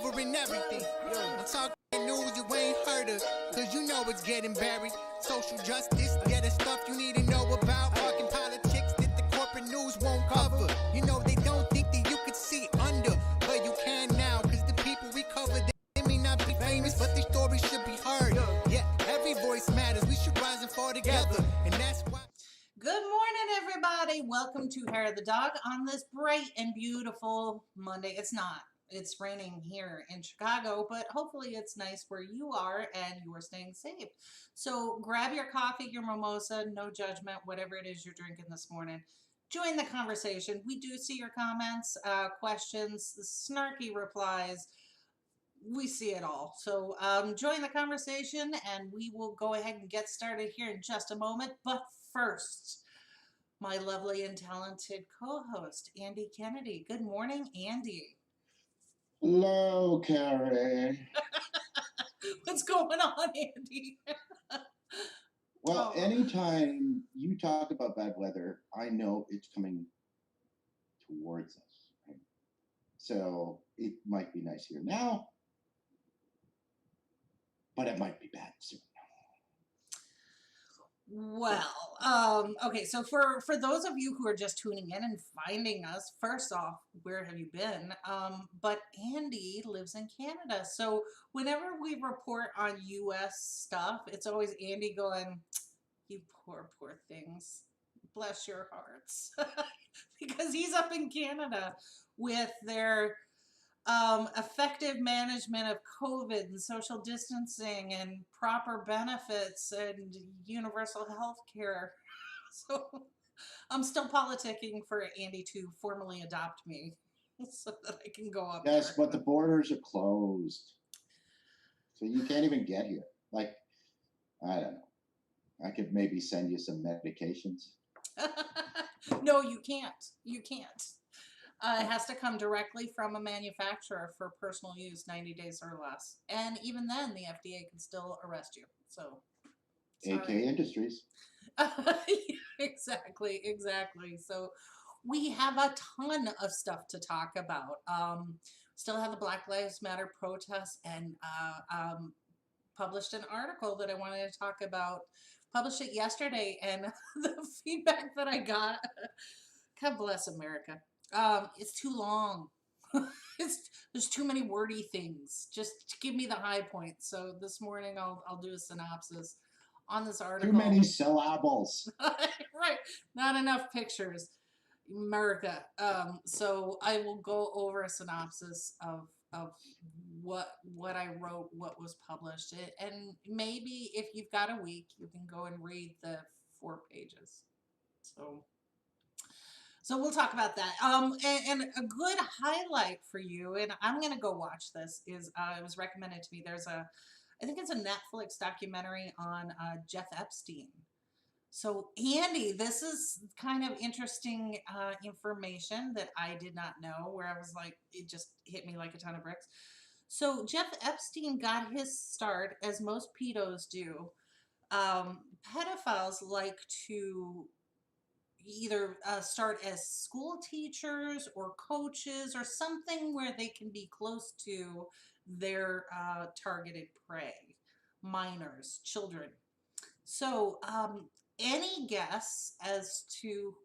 covering everything. I'm talking news you ain't heard of, cause you know it's getting buried. Social justice, yeah, the stuff you need to know about. Fucking politics that the corporate news won't cover. You know they don't think that you could see under, but you can now, cause the people we cover, they may not be famous, but their stories should be heard. Yeah, every voice matters, we should rise and fall together, and that's why. Good morning, everybody. Welcome to Hair of the Dog on this bright and beautiful Monday. It's not. It's raining here in Chicago, but hopefully it's nice where you are and you are staying safe. So grab your coffee, your mimosa, no judgment, whatever it is you're drinking this morning. Join the conversation. We do see your comments, questions, snarky replies. We see it all. So join the conversation and we will go ahead and get started here in just a moment. But first, my lovely and talented co-host, Andy Kennedy. Good morning, Andy. Hello, Carrie. What's going on, Andy? Well, anytime you talk about bad weather, I know it's coming towards us. Right? So it might be nice here now, but it might be bad soon. Well, okay, so for those of you who are just tuning in and finding us, first off, where have you been? But Andy lives in Canada, so whenever we report on U.S. stuff, it's always Andy going, you poor things, bless your hearts, because he's up in Canada with their effective management of COVID and social distancing and proper benefits and universal health care. So I'm still politicking for Andy to formally adopt me so that I can go up there. Yes, but the borders are closed. So you can't even get here. Like, I don't know. I could maybe send you some medications. No, you can't. You can't. It has to come directly from a manufacturer for personal use, 90 days or less. And even then, the FDA can still arrest you. So, sorry. AK Industries. Exactly. So we have a ton of stuff to talk about. Still have the Black Lives Matter protests and published an article that I wanted to talk about. Published it yesterday, and the feedback that I got, God bless America. It's too long. There's too many wordy things. Just give me the high points. So this morning I'll do a synopsis on this article. Too many syllables. Right. Not enough pictures. America. So I will go over a synopsis of what I wrote, what was published, and maybe if you've got a week, you can go and read the 4 pages. So we'll talk about that. And a good highlight for you, and I'm going to go watch this, is it was recommended to me. I think it's a Netflix documentary on Jeff Epstein. So Andy, this is kind of interesting information that I did not know, where I was like, it just hit me like a ton of bricks. So Jeff Epstein got his start, as most pedos do. Pedophiles like to either start as school teachers or coaches or something where they can be close to their targeted prey, minors, children. So any guess as to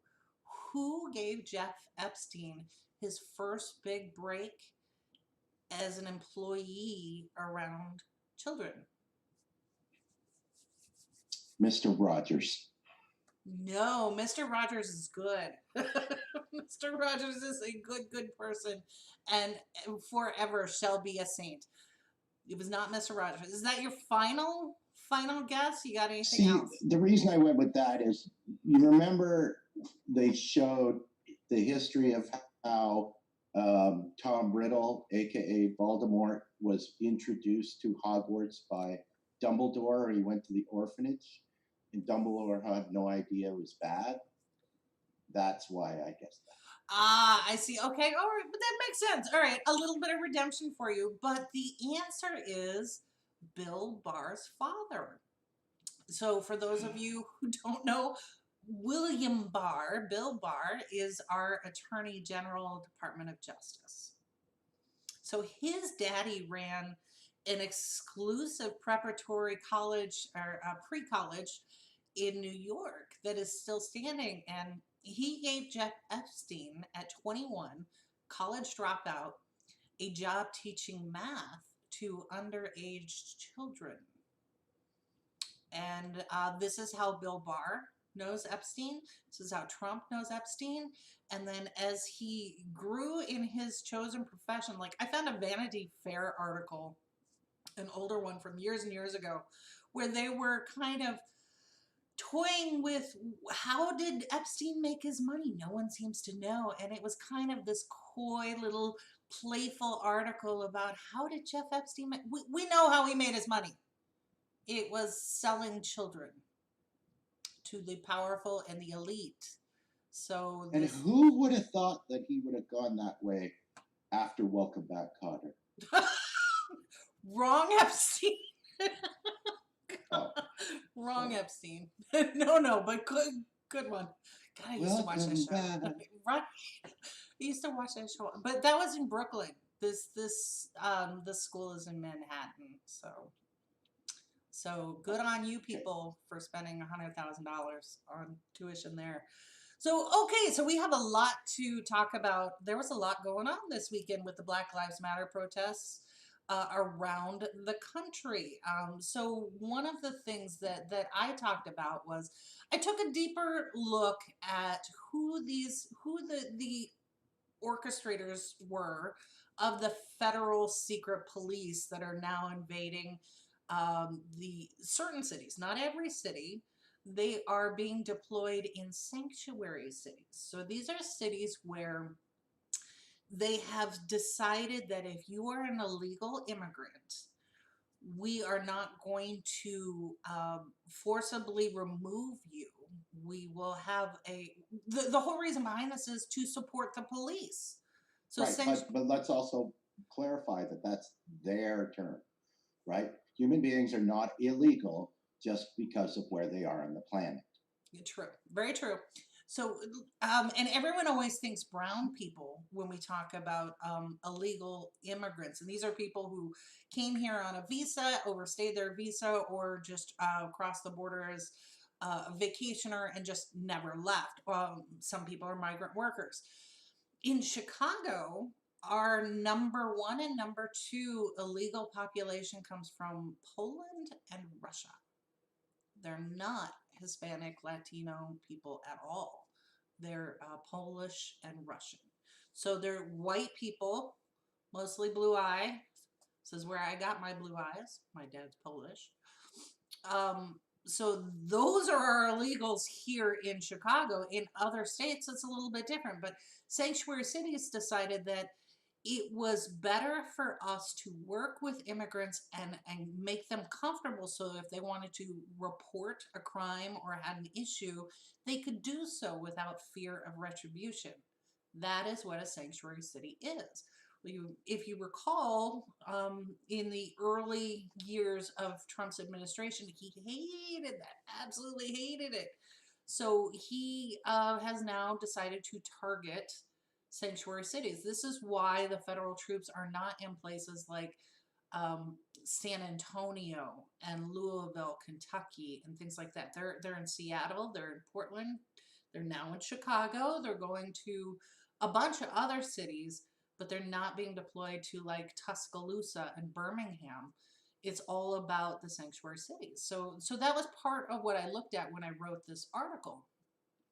who gave Jeff Epstein his first big break as an employee around children? Mr. Rogers. No, Mr. Rogers is good. Mr. Rogers is a good person and forever shall be a saint. It was not Mr. Rogers. Is that your final guess? You got anything else? The reason I went with that is, you remember they showed the history of how Tom Riddle, a.k.a. Voldemort, was introduced to Hogwarts by Dumbledore. He went to the orphanage, and Dumbledore had no idea it was bad. That's why I guess that. Ah, I see. Okay, all right, but that makes sense. All right, a little bit of redemption for you, but the answer is Bill Barr's father. So for those of you who don't know, William Barr, Bill Barr, is our Attorney General, Department of Justice. So his daddy ran an exclusive preparatory college or pre-college in New York that is still standing. And he gave Jeff Epstein, at 21, college dropout, a job teaching math to underage children. And this is how Bill Barr knows Epstein. This is how Trump knows Epstein. And then as he grew in his chosen profession, like I found a Vanity Fair article, an older one from years and years ago, where they were kind of toying with how did Epstein make his money? No one seems to know. And it was kind of this coy little playful article about how did Jeff Epstein make, we know how he made his money. It was selling children to the powerful and the elite. So And this who would have thought that he would have gone that way after Welcome Back, Cotter? wrong Epstein. Oh, Wrong sorry. Epstein. No, but good one. God, I used to watch that Welcome show. back. Right. I used to watch that show. But that was in Brooklyn. This school is in Manhattan. So good on you people for spending $100,000 on tuition there. So, okay, so we have a lot to talk about. There was a lot going on this weekend with the Black Lives Matter protests around the country. So one of the things that I talked about was I took a deeper look at who the orchestrators were of the federal secret police that are now invading the certain cities, not every city. They are being deployed in sanctuary cities. So these are cities where they have decided that if you are an illegal immigrant, we are not going to forcibly remove you. We will have the whole reason behind this is to support the police. So Right, but let's also clarify that that's their term, right? Human beings are not illegal just because of where they are on the planet. true, very true. So, and everyone always thinks brown people when we talk about illegal immigrants. And these are people who came here on a visa, overstayed their visa, or just crossed the border as a vacationer and just never left. Some people are migrant workers. In Chicago, our number one and number two illegal population comes from Poland and Russia. They're not Hispanic, Latino people at all. They're Polish and Russian. So they're white people, mostly blue eye. This is where I got my blue eyes. My dad's Polish. So those are our illegals here in Chicago. In other states, it's a little bit different. But sanctuary cities decided that it was better for us to work with immigrants and make them comfortable so if they wanted to report a crime or had an issue, they could do so without fear of retribution. That is what a sanctuary city is. If you recall, in the early years of Trump's administration, he hated that, absolutely hated it. So he has now decided to target sanctuary cities. This is why the federal troops are not in places like San Antonio and Louisville, Kentucky, and things like that. They're in Seattle, they're in Portland, they're now in Chicago, they're going to a bunch of other cities, but they're not being deployed to like Tuscaloosa and Birmingham. It's all about the sanctuary cities. So that was part of what I looked at when I wrote this article.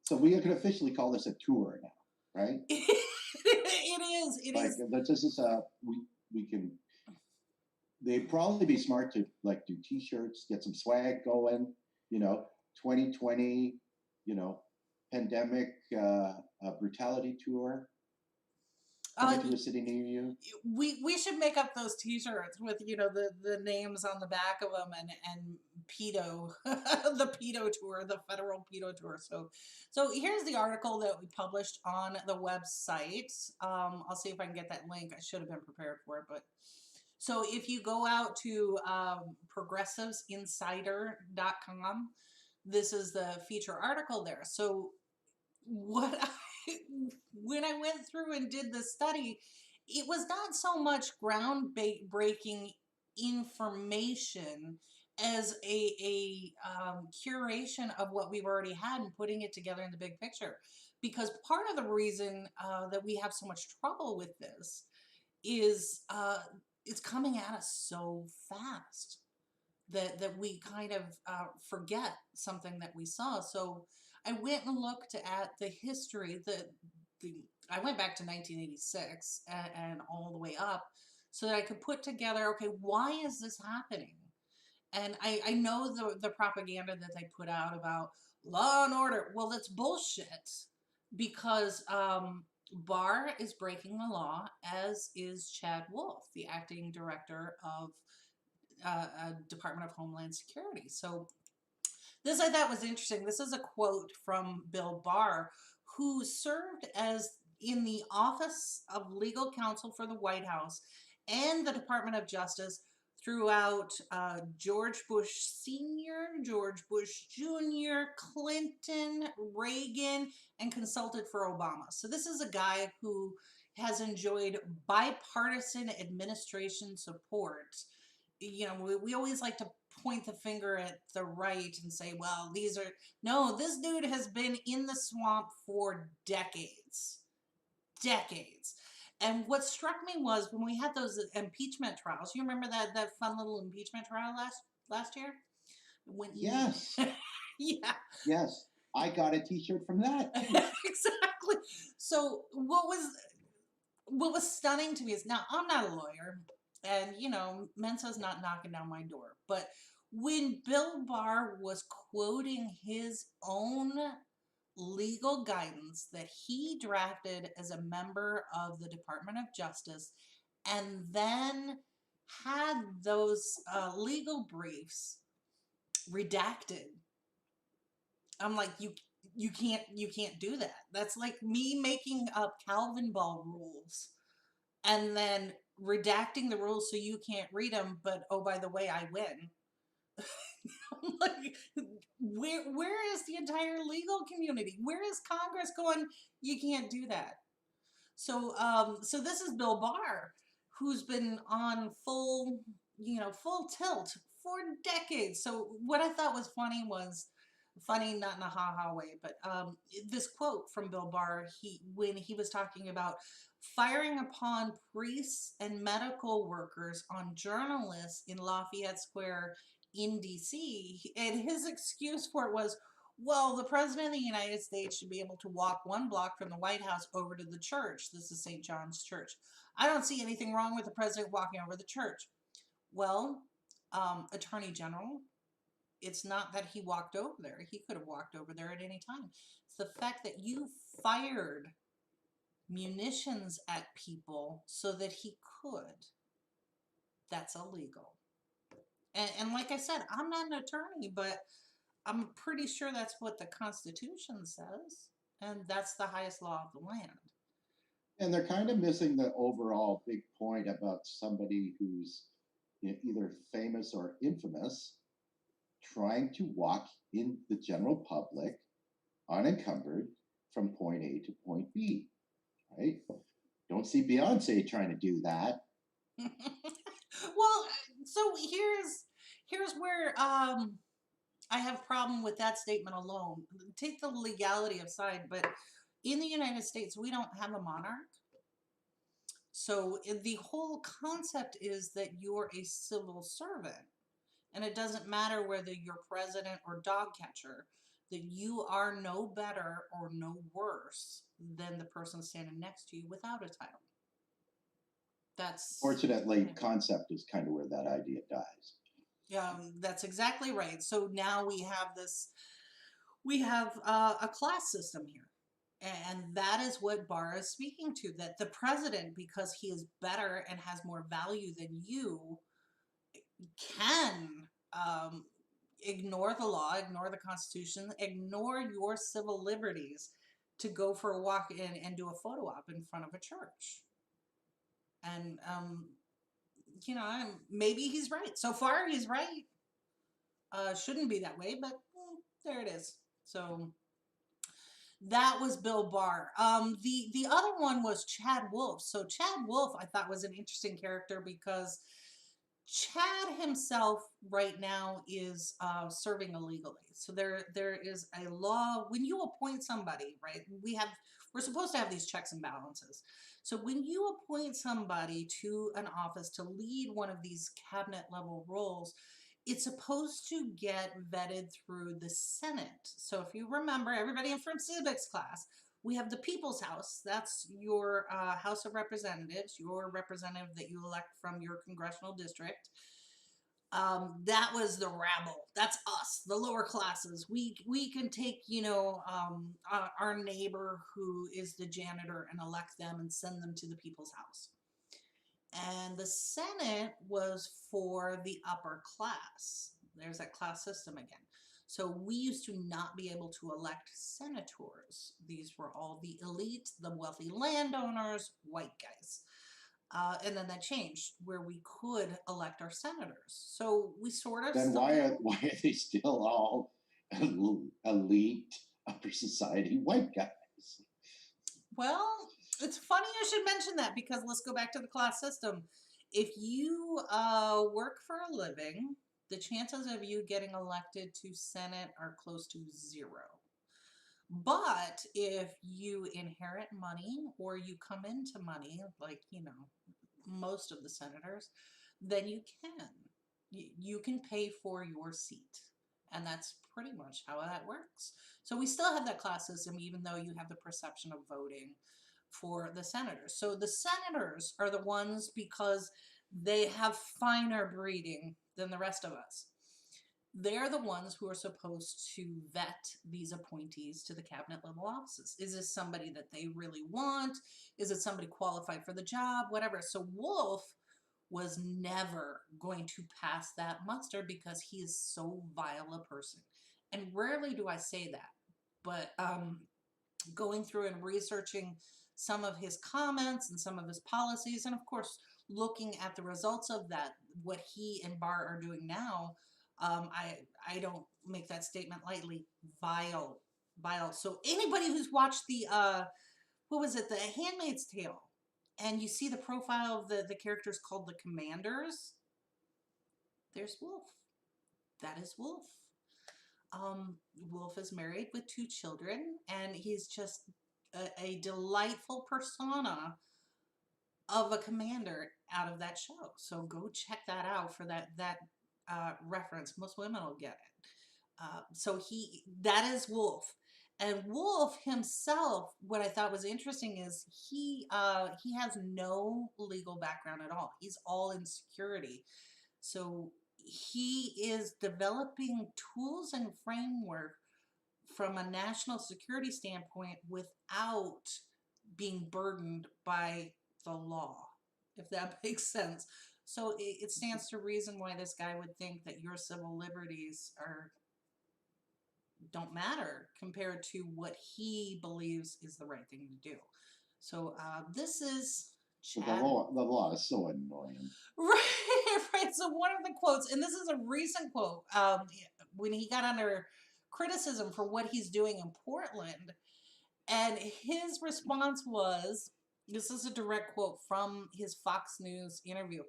So we can officially call this a tour now, right? It is. It like, is. This is we can. They'd probably be smart to like do T-shirts, get some swag going. 2020, pandemic brutality tour. Coming to a city near you. We should make up those T-shirts with the names on the back of them and pedo the pedo tour, the federal pedo tour. So here's the article that we published on the website. I'll see if I can get that link. I should have been prepared for it, but so if you go out to progressivesinsider.com, this is the feature article there. So when I went through and did the study, it was not so much groundbreaking information as a curation of what we've already had and putting it together in the big picture. Because part of the reason that we have so much trouble with this is it's coming at us so fast that we kind of forget something that we saw. So I went and looked at the history. The I went back to 1986 and all the way up, so that I could put together. Okay, why is this happening? And I know the propaganda that they put out about law and order. Well, that's bullshit because Barr is breaking the law, as is Chad Wolf, the acting director of Department of Homeland Security. So this I thought was interesting. This is a quote from Bill Barr, who served as in the Office of Legal Counsel for the White House and the Department of Justice throughout George Bush Sr., George Bush Jr., Clinton, Reagan, and consulted for Obama. So this is a guy who has enjoyed bipartisan administration support. You know, we always like to point the finger at the right and say, well, these are, no, this dude has been in the swamp for decades. Decades. And what struck me was when we had those impeachment trials, you remember that fun little impeachment trial last year? When he, Yes. yeah. Yes. I got a t-shirt from that. Exactly. So what was stunning to me is, now I'm not a lawyer, and you know, Mensa's not knocking down my door, but when Bill Barr was quoting his own legal guidance that he drafted as a member of the Department of Justice, and then had those legal briefs redacted, I'm like, you can't do that. That's like me making up Calvin Ball rules and then redacting the rules so you can't read them, but oh, by the way, I win. Like, where is the entire legal community? Where is Congress going? You can't do that. So so this is Bill Barr, who's been on full, you know, full tilt for decades. So what I thought was funny was, funny not in a ha ha way, but this quote from Bill Barr, he when he was talking about firing upon priests and medical workers on journalists in Lafayette Square in DC, and his excuse for it was, well, the president of the United States should be able to walk one block from the White House over to the church. This is St. John's Church. I don't see anything wrong with the president walking over the church. Well, Attorney General, it's not that he walked over there. He could have walked over there at any time. It's the fact that you fired munitions at people so that he could. That's illegal. And like I said, I'm not an attorney, but I'm pretty sure that's what the Constitution says. And that's the highest law of the land. And they're kind of missing the overall big point about somebody who's either famous or infamous trying to walk in the general public unencumbered from point A to point B, right? Don't see Beyonce trying to do that. Well, so here's where I have a problem with that statement alone. Take the legality aside, but in the United States, we don't have a monarch. So the whole concept is that you're a civil servant. And it doesn't matter whether you're president or dog catcher, that you are no better or no worse than the person standing next to you without a title. That's Fortunately, concept is kind of where that idea dies. that's exactly right. So now we have a class system here. And that is what Barr is speaking to, that the president, because he is better and has more value than you, can ignore the law, ignore the Constitution, ignore your civil liberties to go for a walk and do a photo op in front of a church. And, you know, maybe he's right. So far, he's right. Shouldn't be that way, but there it is. So That was Bill Barr. The other one was Chad Wolf. So Chad Wolf, I thought was an interesting character because Chad himself right now is serving illegally. So there is a law when you appoint somebody, right? We're supposed to have these checks and balances. So when you appoint somebody to an office to lead one of these cabinet level roles, it's supposed to get vetted through the Senate. So if you remember, everybody in from civics class, we have the People's House. That's your House of Representatives, your representative that you elect from your congressional district. That was the rabble. That's us, the lower classes. We can take, our neighbor who is the janitor and elect them and send them to the People's House. And the Senate was for the upper class. There's that class system again. So we used to not be able to elect senators. These were all the elite, the wealthy landowners, white guys. And then that changed where we could elect our senators. So we sort of Then why are they still all elite upper society white guys? Well, it's funny you should mention that because let's go back to the class system. If you work for a living, the chances of you getting elected to Senate are close to zero. But if you inherit money or you come into money, like, most of the senators, then you can. You can pay for your seat. And that's pretty much how that works. So we still have that class system, even though you have the perception of voting for the senators. So the senators are the ones because they have finer breeding than the rest of us. They're the ones who are supposed to vet these appointees to the cabinet level offices. Is this somebody that they really want? Is it somebody qualified for the job? Whatever. So Wolf was never going to pass that muster because he is so vile a person. And rarely do I say that, but going through and researching some of his comments and some of his policies, and of course, looking at the results of that, what he and Barr are doing now, I don't make that statement lightly. Vile, vile. So anybody who's watched the what was it, The Handmaid's Tale, and you see the profile of the characters called the Commanders, there's Wolf. That is Wolf. Wolf is married with 2 children, and he's just a delightful persona of a commander out of that show. So go check that out for that reference. Most women will get it. So that is Wolf. And Wolf himself, what I thought was interesting is he has no legal background at all. He's all in security. So he is developing tools and framework from a national security standpoint without being burdened by the law, if that makes sense. So it stands to reason why this guy would think that your civil liberties don't matter compared to what he believes is the right thing to do. So this is Chad. The law is so annoying. Right, right. So one of the quotes, and this is a recent quote, when he got under criticism for what he's doing in Portland, and his response was, this is a direct quote from his Fox News interview,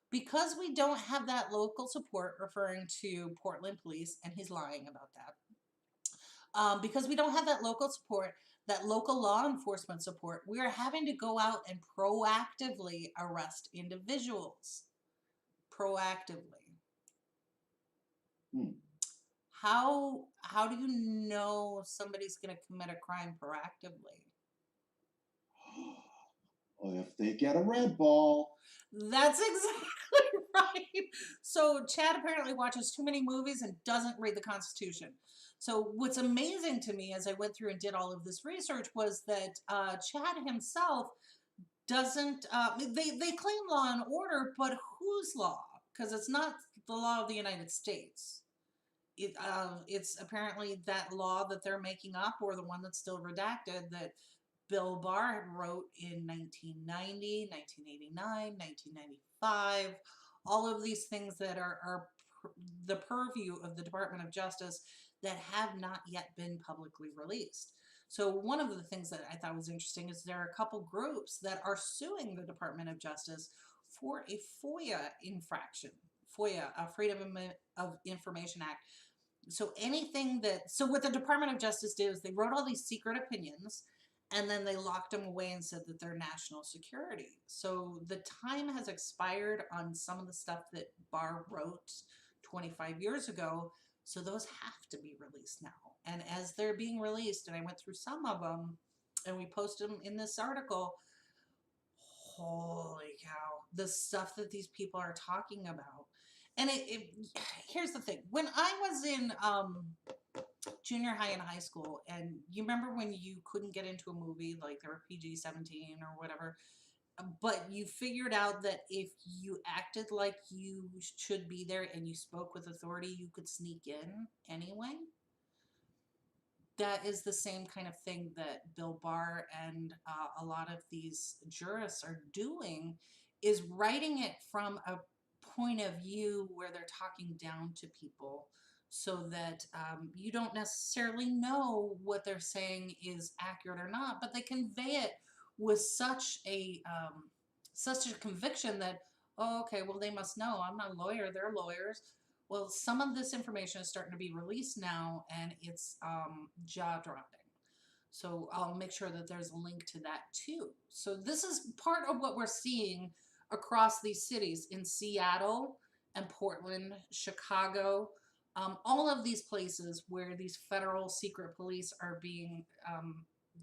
because we don't have that local support, referring to Portland police, and he's lying about that. Because we don't have that local support, that local law enforcement support, we are having to go out and proactively arrest individuals. Proactively. How do you know somebody's going to commit a crime proactively? Well, if they get a red ball. That's exactly right. So Chad apparently watches too many movies and doesn't read the Constitution. So what's amazing to me as I went through and did all of this research was that Chad himself doesn't, they claim law and order, but whose law? Because it's not the law of the United States. It's apparently that law that they're making up, or the one that's still redacted, that Bill Barr wrote in 1990, 1989, 1995, all of these things that are the purview of the Department of Justice that have not yet been publicly released. So one of the things that I thought was interesting is there are a couple groups that are suing the Department of Justice for a FOIA infraction. FOIA, of Information Act. So anything so what the Department of Justice did is they wrote all these secret opinions and then they locked them away and said that they're national security. So the time has expired on some of the stuff that Barr wrote 25 years ago. So those have to be released now. And as they're being released, and I went through some of them and we posted them in this article, holy cow, the stuff that these people are talking about. And here's the thing. When I was in junior high and high school, and you remember when you couldn't get into a movie, like they were PG-17 or whatever, but you figured out that if you acted like you should be there and you spoke with authority, you could sneak in anyway? That is the same kind of thing that Bill Barr and a lot of these jurists are doing, is writing it from a point of view where they're talking down to people so that you don't necessarily know what they're saying is accurate or not, but they convey it with such a conviction that, oh, okay, well, they must know. I'm not a lawyer. They're lawyers. Well, some of this information is starting to be released now, and it's jaw-dropping. So I'll make sure that there's a link to that too. So this is part of what we're seeing across these cities in Seattle and Portland, Chicago, all of these places where these federal secret police are being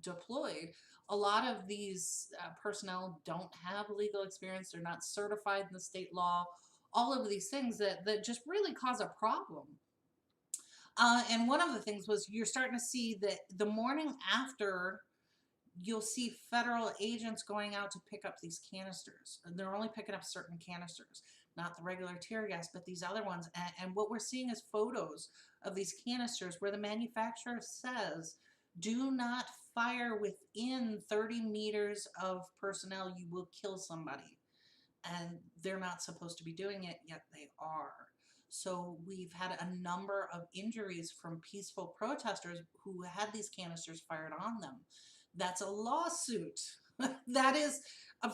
deployed. A lot of these personnel don't have legal experience. They're not certified in the state law. All of these things that just really cause a problem. And one of the things was you're starting to see that the morning after, you'll see federal agents going out to pick up these canisters. And they're only picking up certain canisters, not the regular tear gas, but these other ones. And what we're seeing is photos of these canisters where the manufacturer says, do not fire within 30 meters of personnel, you will kill somebody. And they're not supposed to be doing it, yet they are. So we've had a number of injuries from peaceful protesters who had these canisters fired on them. That's a lawsuit. That is,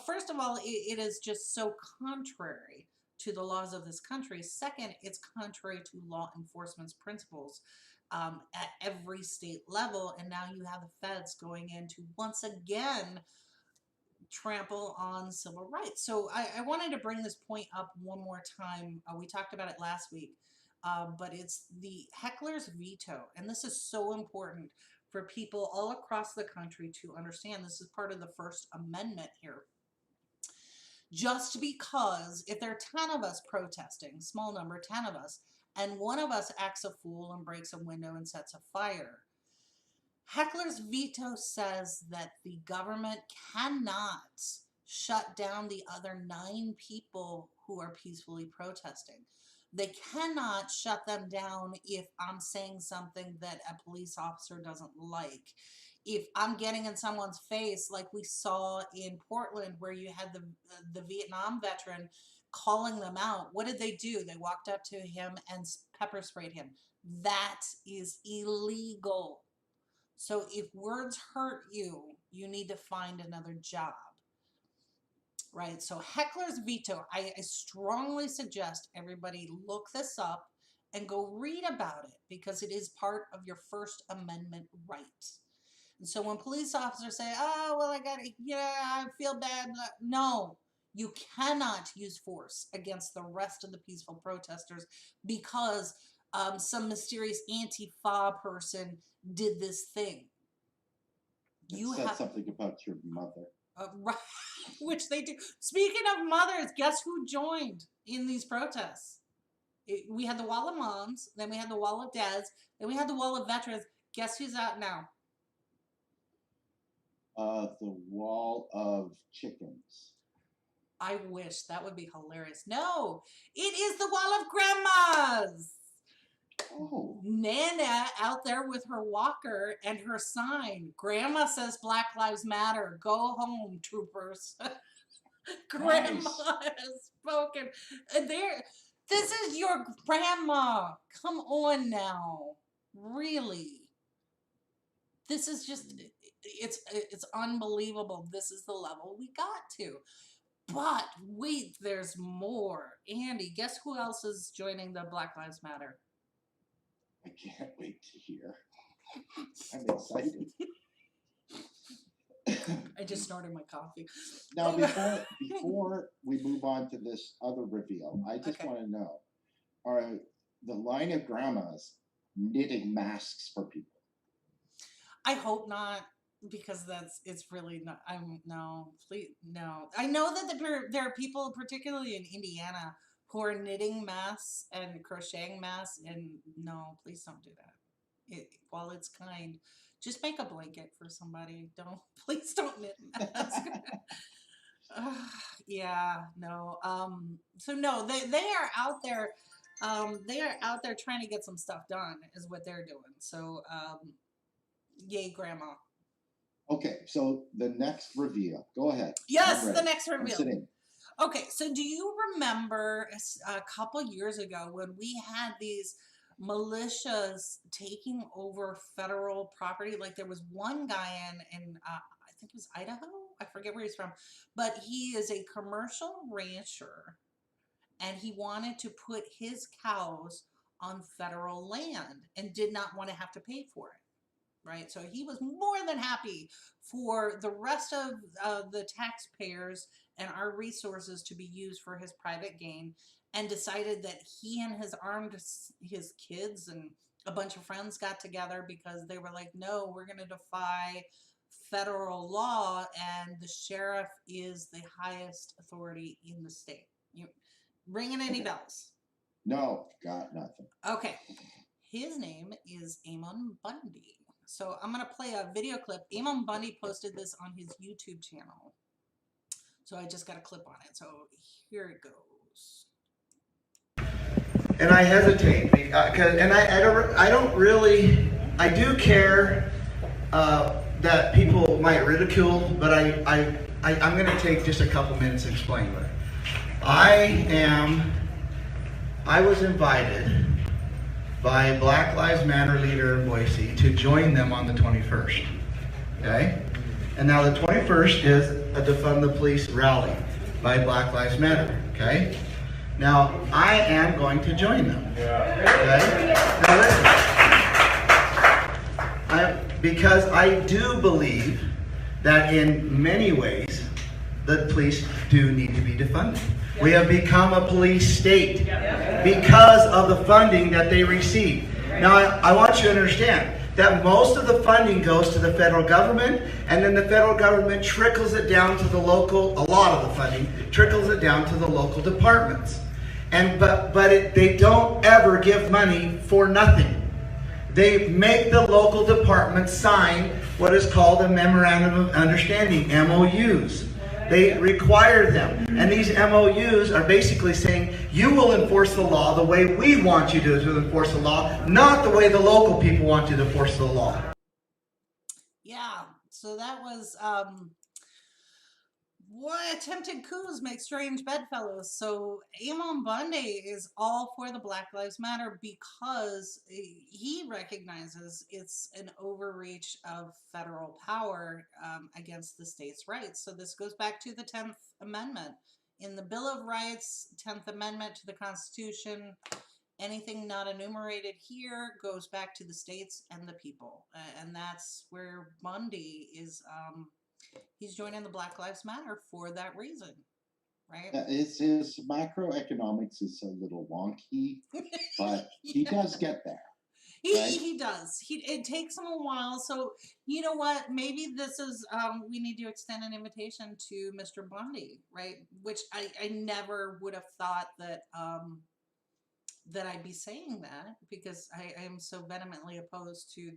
first of all, it is just so contrary to the laws of this country. Second, it's contrary to law enforcement's principles at every state level. And now you have the feds going in to once again trample on civil rights. So I wanted to bring this point up one more time. We talked about it last week, but it's the heckler's veto. And this is so important for people all across the country to understand. This is part of the First Amendment here. Just because if there are 10 of us protesting, small number, 10 of us, and one of us acts a fool and breaks a window and sets a fire, heckler's veto says that the government cannot shut down the other 9 people who are peacefully protesting. They cannot shut them down if I'm saying something that a police officer doesn't like. If I'm getting in someone's face, like we saw in Portland where you had the Vietnam veteran calling them out, what did they do? They walked up to him and pepper sprayed him. That is illegal. So if words hurt you, you need to find another job, right? So heckler's veto, I strongly suggest everybody look this up and go read about it because it is part of your First Amendment right. And so when police officers say, oh, well, I feel bad. No, you cannot use force against the rest of the peaceful protesters because some mysterious Antifa person did this thing. You said something about your mother. Right, which they do. Speaking of mothers, guess who joined in these protests? We had the wall of moms, then we had the wall of dads, then we had the wall of veterans. Guess who's out now? The wall of chickens. I wish. That would be hilarious. No, it is the wall of grandmas. Oh. Nana out there with her walker and her sign. Grandma says Black Lives Matter. Go home, troopers. Grandma has spoken. This is your grandma. Come on now. Really. This is just it's unbelievable. This is the level we got to. But wait, there's more. Andy, guess who else is joining the Black Lives Matter? I can't wait to hear. I'm excited. I just snorted my coffee. Now, before we move on to this other reveal, I just want to know: are the line of grandmas knitting masks for people? I hope not, because it's really not. No, please no. I know that there are people, particularly in Indiana, who are knitting masks and crocheting masks, and no, please don't do that. While it's kind, just make a blanket for somebody. Don't please don't knit masks. Yeah, no. So no, they are out there. They are out there trying to get some stuff done, is what they're doing. So, yay, grandma. Okay, so the next reveal. Go ahead. Yes, the next I'm reveal. sitting. Okay, so do you remember a couple years ago when we had these militias taking over federal property? Like there was one guy in I think it was Idaho. I forget where he's from, but he is a commercial rancher, and he wanted to put his cows on federal land and did not want to have to pay for it. Right, so he was more than happy for the rest of the taxpayers and our resources to be used for his private gain, and decided that he and his kids and a bunch of friends got together because they were like, no, we're going to defy federal law, and the sheriff is the highest authority in the state. You ringing any bells? No, got nothing. Okay, his name is Amon Bundy. So I'm going to play a video clip. Amon Bundy posted this on his YouTube channel. So I just got a clip on it. So here it goes. And I hesitate because, and I don't really, I do care that people might ridicule, but I'm going to take just a couple minutes to explain what. I was invited by Black Lives Matter leader in Boise to join them on the 21st, okay? And now the 21st is a Defund the Police rally by Black Lives Matter, okay? Now, I am going to join them, okay? Now listen, because I do believe that in many ways, the police do need to be defunded. We have become a police state because of the funding that they receive. Now, I want you to understand that most of the funding goes to the federal government, and then the federal government trickles it down to the local, a lot of the funding trickles it down to the local departments. But they don't ever give money for nothing. They make the local departments sign what is called a Memorandum of Understanding, MOUs. They require them. And these MOUs are basically saying, you will enforce the law the way we want you to enforce the law, not the way the local people want you to enforce the law. Yeah, so that was, attempted coups make strange bedfellows. So Amon Bundy is all for the Black Lives Matter because he recognizes it's an overreach of federal power against the states' rights. So this goes back to the 10th Amendment. In the Bill of Rights, 10th Amendment to the Constitution, anything not enumerated here goes back to the states and the people. And that's where Bundy is... he's joining the Black Lives Matter for that reason, right? His macroeconomics is a little wonky, but he does get there. He does. It takes him a while. So you know what? Maybe this is we need to extend an invitation to Mr. Bundy, right? Which I never would have thought that that I'd be saying that, because I am so vehemently opposed to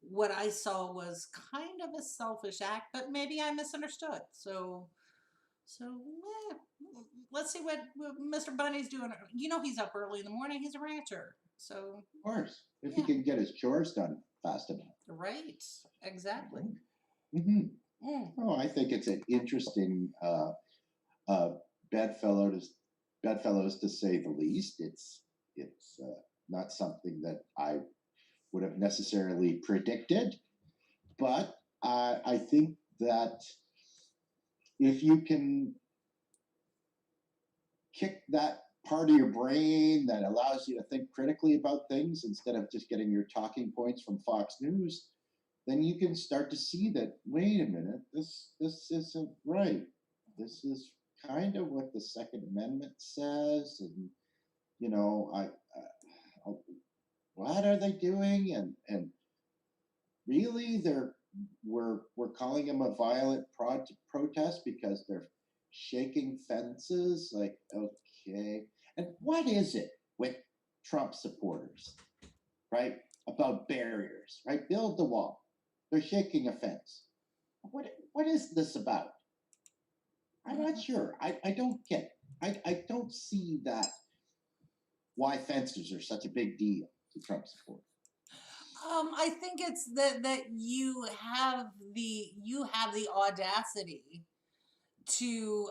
what I saw was kind of a selfish act, but maybe I misunderstood. So let's see what Mr. Bundy's doing. You know, he's up early in the morning. He's a rancher. So of course, if he can get his chores done fast enough. Right. Exactly. Mm-hmm. Oh, I think it's an interesting bedfellows to say the least. It's not something that I would have necessarily predicted, but I think that if you can kick that part of your brain that allows you to think critically about things instead of just getting your talking points from Fox News, then you can start to see that, wait a minute, this isn't right. This is kind of what the Second Amendment says, and you know, what are they doing? And really, we're calling them a violent protest because they're shaking fences. Like, okay, and what is it with Trump supporters, right? About barriers, right? Build the wall. They're shaking a fence. What is this about? I'm not sure. I don't get. I don't see that why fences are such a big deal to Trump supporters. I think it's that you have the audacity to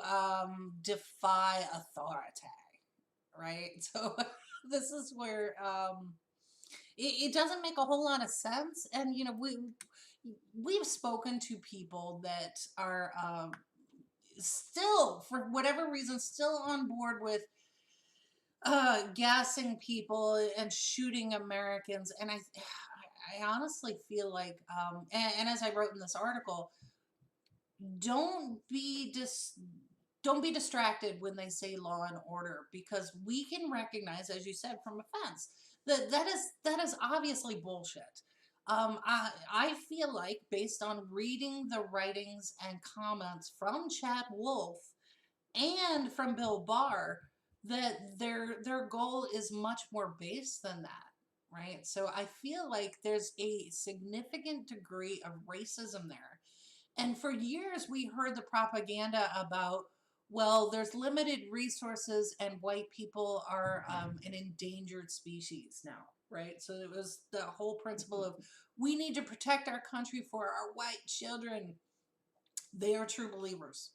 defy authority, right? So this is where it doesn't make a whole lot of sense, and we've spoken to people that are still, for whatever reason, still on board with gassing people and shooting Americans, and I honestly feel like, and as I wrote in this article, don't be don't be distracted when they say law and order, because we can recognize, as you said, from a fence, that is obviously bullshit. I feel like, based on reading the writings and comments from Chad Wolf and from Bill Barr, that their goal is much more base than that, right? So I feel like there's a significant degree of racism there. And for years, we heard the propaganda about, well, there's limited resources and white people are an endangered species now, right? So it was the whole principle of, we need to protect our country for our white children. They are true believers.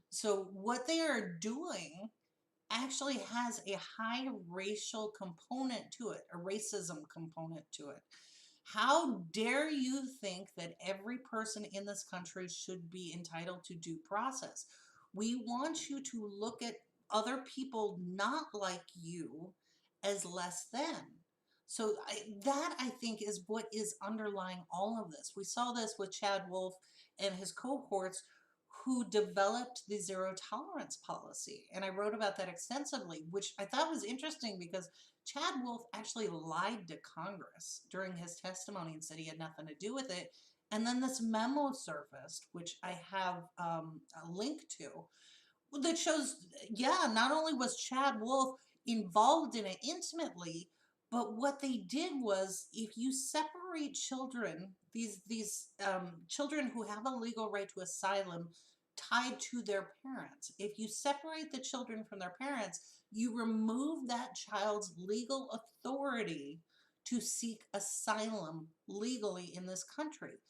So what they are doing actually has a high racial component to it, a racism component to it. How dare you think that every person in this country should be entitled to due process? We want you to look at other people not like you as less than. So that, I think, is what is underlying all of this. We saw this with Chad Wolf and his cohorts, who developed the zero tolerance policy. And I wrote about that extensively, which I thought was interesting because Chad Wolf actually lied to Congress during his testimony and said he had nothing to do with it. And then this memo surfaced, which I have a link to, that shows, yeah, not only was Chad Wolf involved in it intimately, but what they did was, if you separate children, these children who have a legal right to asylum tied to their parents, if you separate the children from their parents, you remove that child's legal authority to seek asylum legally in this country.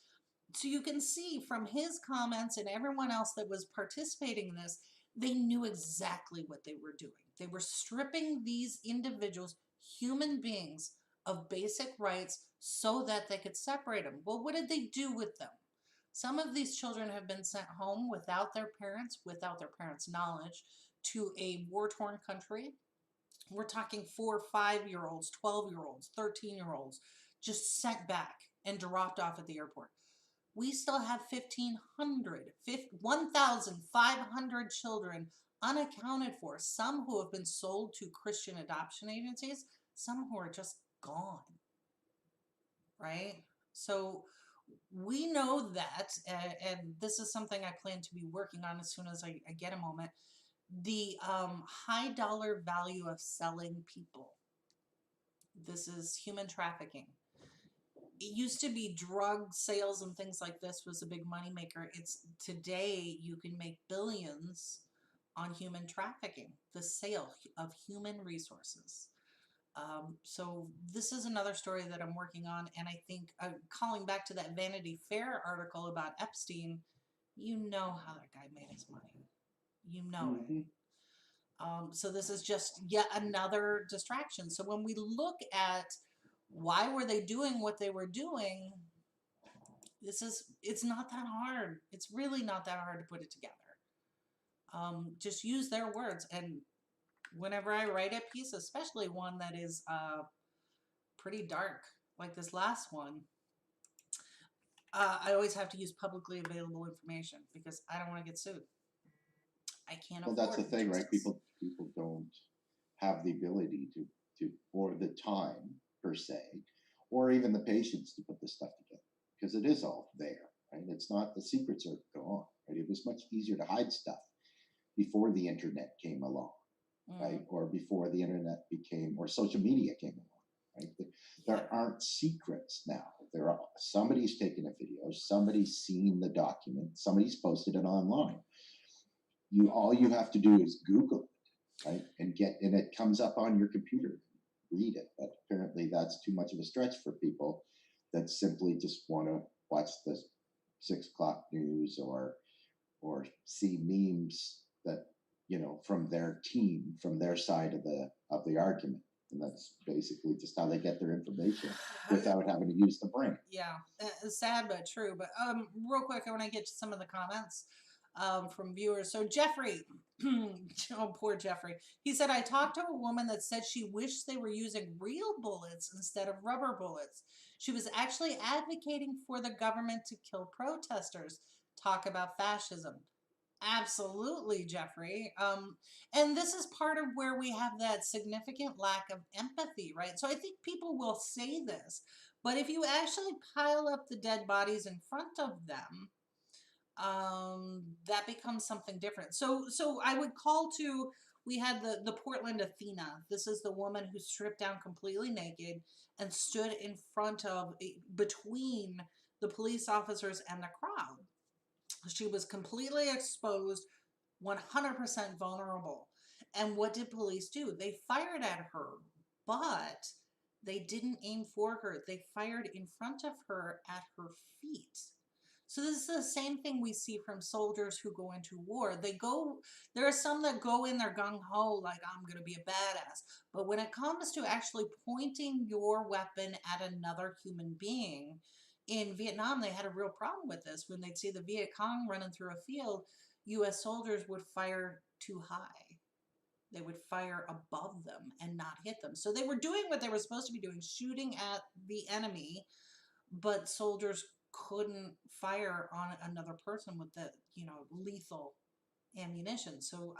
So you can see from his comments and everyone else that was participating in this, they knew exactly what they were doing. They were stripping these individuals, human beings, of basic rights so that they could separate them. Well, what did they do with them? Some of these children have been sent home without their parents' knowledge, to a war-torn country. We're talking 4 or 5-year-olds, 12-year-olds, 13-year-olds, just sent back and dropped off at the airport. We still have 1,500 children unaccounted for, some who have been sold to Christian adoption agencies, some who are just gone, right? So we know that, and this is something I plan to be working on as soon as I get a moment, the high dollar value of selling people. This is human trafficking. It used to be drug sales and things like this was a big moneymaker. It's today you can make billions on human trafficking, the sale of human resources. So this is another story that I'm working on, and I think, calling back to that Vanity Fair article about Epstein, you know how that guy made his money. You know it. So this is just yet another distraction. So when we look at why were they doing what they were doing, it's not that hard. It's really not that hard to put it together. Just use their words. And whenever I write a piece, especially one that is pretty dark, like this last one, I always have to use publicly available information because I don't want to get sued. I can't Well, afford that's the thing, right? justice. People don't have the ability to or the time per se, or even the patience to put this stuff together because it is all there, right? It's not, the secrets are gone, right? It was much easier to hide stuff before the internet came along, right? Or before the internet became, or social media came along, right? There aren't secrets now. There are, somebody's taken a video, somebody's seen the document, somebody's posted it online. All you have to do is Google it, right? And it comes up on your computer. Read it. But apparently that's too much of a stretch for people that simply just want to watch the 6 o'clock news or see memes that, from their team, from their side of the argument. And that's basically just how they get their information without having to use the brain. Yeah, sad but true. But real quick, I want to get to some of the comments from viewers. So Jeffrey, oh poor Jeffrey, he said, I talked to a woman that said she wished they were using real bullets instead of rubber bullets. She was actually advocating for the government to kill protesters. Talk about fascism. Absolutely, Jeffrey. And this is part of where we have that significant lack of empathy, right? So I think people will say this, but if you actually pile up the dead bodies in front of them, that becomes something different. So I would call to, we had the Portland Athena. This is the woman who stripped down completely naked and stood in front of, between the police officers and the crowd. She was completely exposed, 100% vulnerable. And what did police do? They fired at her, but they didn't aim for her. They fired in front of her at her feet. So this is the same thing we see from soldiers who go into war. There are some that go in there gung-ho, like, I'm going to be a badass. But when it comes to actually pointing your weapon at another human being, in Vietnam, they had a real problem with this. When they'd see the Viet Cong running through a field, U.S. soldiers would fire too high. They would fire above them and not hit them. So they were doing what they were supposed to be doing, shooting at the enemy, but soldiers couldn't fire on another person with the, lethal ammunition. So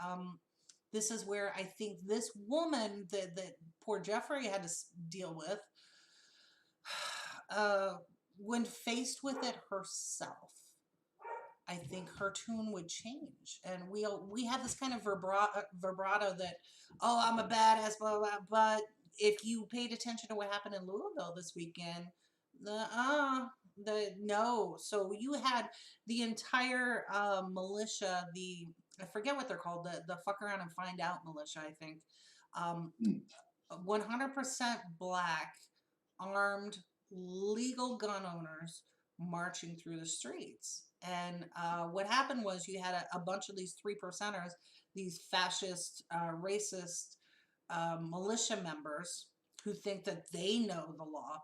this is where I think this woman that poor Jeffrey had to deal with, when faced with it herself, I think her tune would change. And we have this kind of vibrato that, oh, I'm a badass, blah, blah, blah. But if you paid attention to what happened in Louisville this weekend, no. So you had the entire militia, I forget what they're called, the fuck around and find out militia, I think. 100% black, armed, legal gun owners marching through the streets. And what happened was you had a bunch of these 3%ers, these fascist, racist militia members who think that they know the law.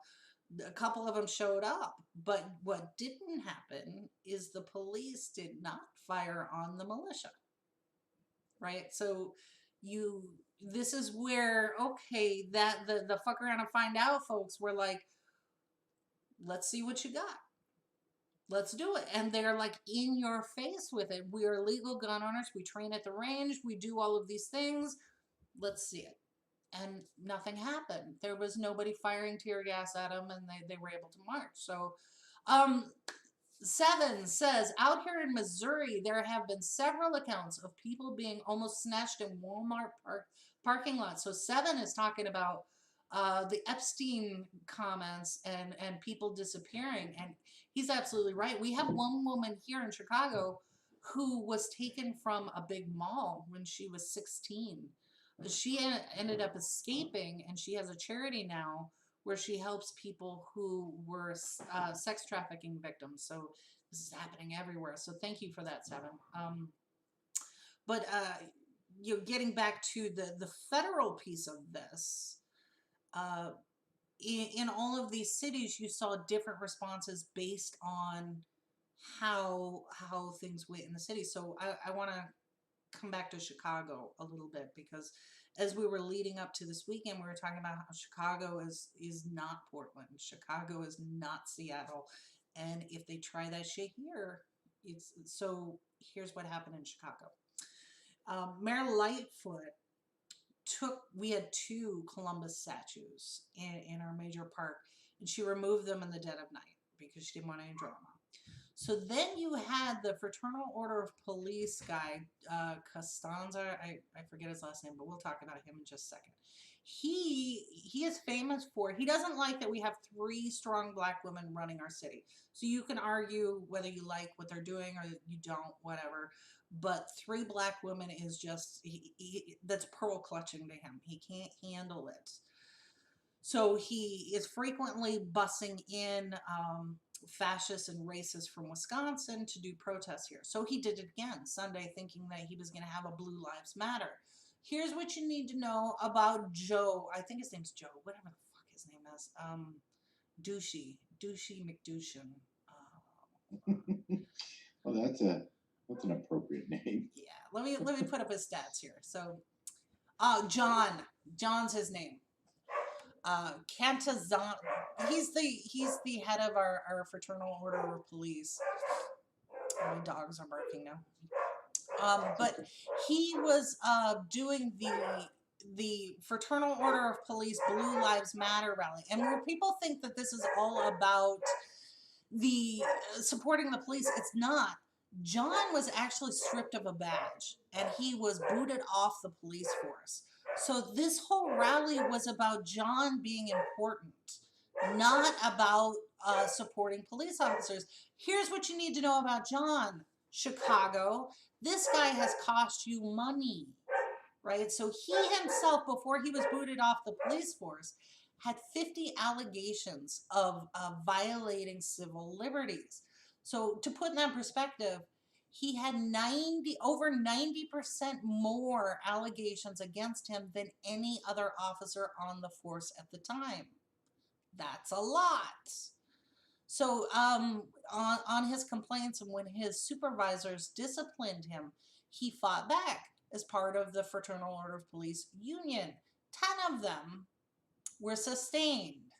A couple of them showed up, but what didn't happen is the police did not fire on the militia, right? So this is where, okay, that the fuck around and find out folks were like, let's see what you got. Let's do it. And they're like in your face with it. We are legal gun owners. We train at the range. We do all of these things. Let's see it. And nothing happened. There was nobody firing tear gas at them, and they were able to march. So, Seven says, out here in Missouri, there have been several accounts of people being almost snatched in Walmart parking lots. So Seven is talking about the Epstein comments and people disappearing. And he's absolutely right. We have one woman here in Chicago who was taken from a big mall when she was 16. She ended up escaping, and she has a charity now where she helps people who were sex trafficking victims. So this is happening everywhere. So thank you for that, Seven. But getting back to the federal piece of this, in all of these cities, you saw different responses based on how things went in the city. So I want to come back to Chicago a little bit, because as we were leading up to this weekend, we were talking about how Chicago is not Portland, Chicago is not Seattle, and if they try that shit here, it's so. Here's what happened in Chicago. Mayor Lightfoot we had two Columbus statues in our major park, and she removed them in the dead of night because she didn't want any drama. So then you had the Fraternal Order of Police guy, Costanza, I forget his last name, but we'll talk about him in just a second. He is famous for, he doesn't like that we have 3 strong black women running our city. So you can argue whether you like what they're doing or you don't, whatever. But 3 black women is just, that's pearl clutching to him. He can't handle it. So he is frequently bussing in fascists and racists from Wisconsin to do protests here. So he did it again Sunday, thinking that he was going to have a Blue Lives Matter. Here's what you need to know about Joe. I think his name's Joe, whatever the fuck his name is. Douchey McDouchin. Well, that's an appropriate name. Yeah, let me put up his stats here. So, John's his name. Cantazon, he's the head of our Fraternal Order of Police. My dogs are barking now. But he was doing the Fraternal Order of Police Blue Lives Matter rally, and where people think that this is all about the supporting the police, it's not. John was actually stripped of a badge, and he was booted off the police force. So this whole rally was about John being important, not about supporting police officers. Here's what you need to know about John, Chicago. This guy has cost you money, right? So he himself, before he was booted off the police force, had 50 allegations of violating civil liberties. So to put in that perspective, he had over 90% more allegations against him than any other officer on the force at the time. That's a lot. So on his complaints, and when his supervisors disciplined him, he fought back as part of the Fraternal Order of Police union. 10 of them were sustained,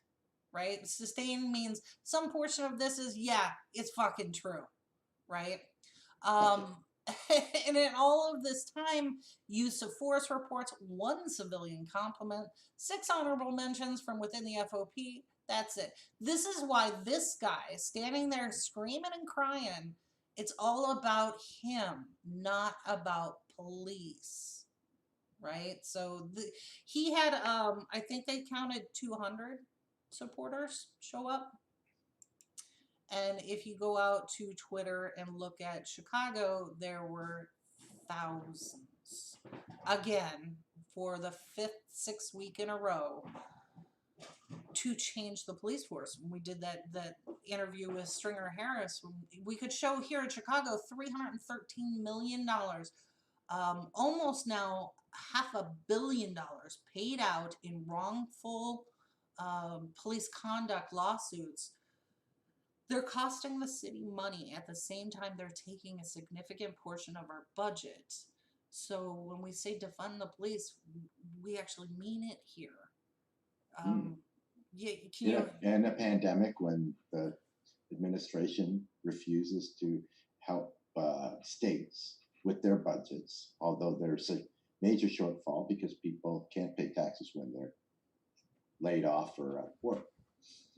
right? Sustained means some portion of this is, yeah, it's fucking true, right? And in all of this time, use of force reports, 1 civilian compliment, 6 honorable mentions from within the FOP. That's it. This is why this guy standing there screaming and crying, it's all about him, not about police, right? So he had, I think they counted 200 supporters show up. And if you go out to Twitter and look at Chicago, there were thousands. Again, for the 5th, 6th week in a row, to change the police force. When we did that interview with Stringer Harris, we could show here in Chicago $313 million, almost now $500 million paid out in wrongful police conduct lawsuits. They're costing the city money. At the same time, they're taking a significant portion of our budget. So when we say defund the police, we actually mean it here. And a pandemic, when the administration refuses to help states with their budgets, although there's a major shortfall because people can't pay taxes when they're laid off or at work.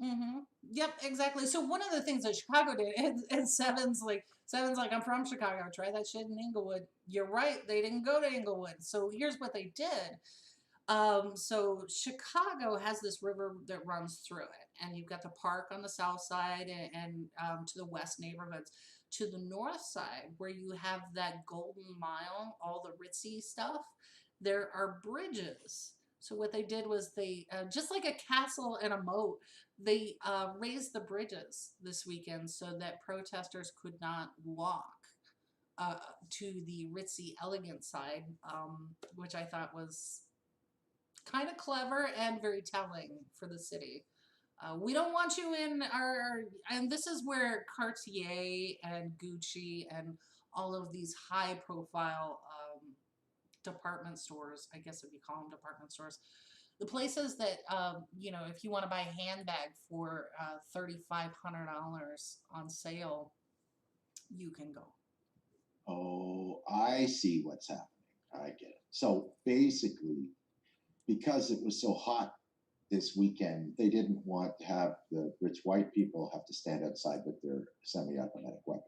Mm-hmm. Yep, exactly. So one of the things that Chicago did, and Seven's like, I'm from Chicago, try that shit in Inglewood. You're right, they didn't go to Inglewood. So here's what they did. So Chicago has this river that runs through it, and you've got the park on the south side and to the west neighborhoods. To the north side, where you have that Golden Mile, all the ritzy stuff, there are bridges. So what they did was they, just like a castle and a moat, they raised the bridges this weekend so that protesters could not walk to the ritzy, elegant side, which I thought was kind of clever and very telling for the city. We don't want you in our, and this is where Cartier and Gucci and all of these high profile department stores, I guess if you call them department stores, the places that, if you want to buy a handbag for $3,500 on sale, you can go. Oh, I see what's happening. I get it. So basically, because it was so hot this weekend, they didn't want to have the rich white people have to stand outside with their semi-automatic weapons.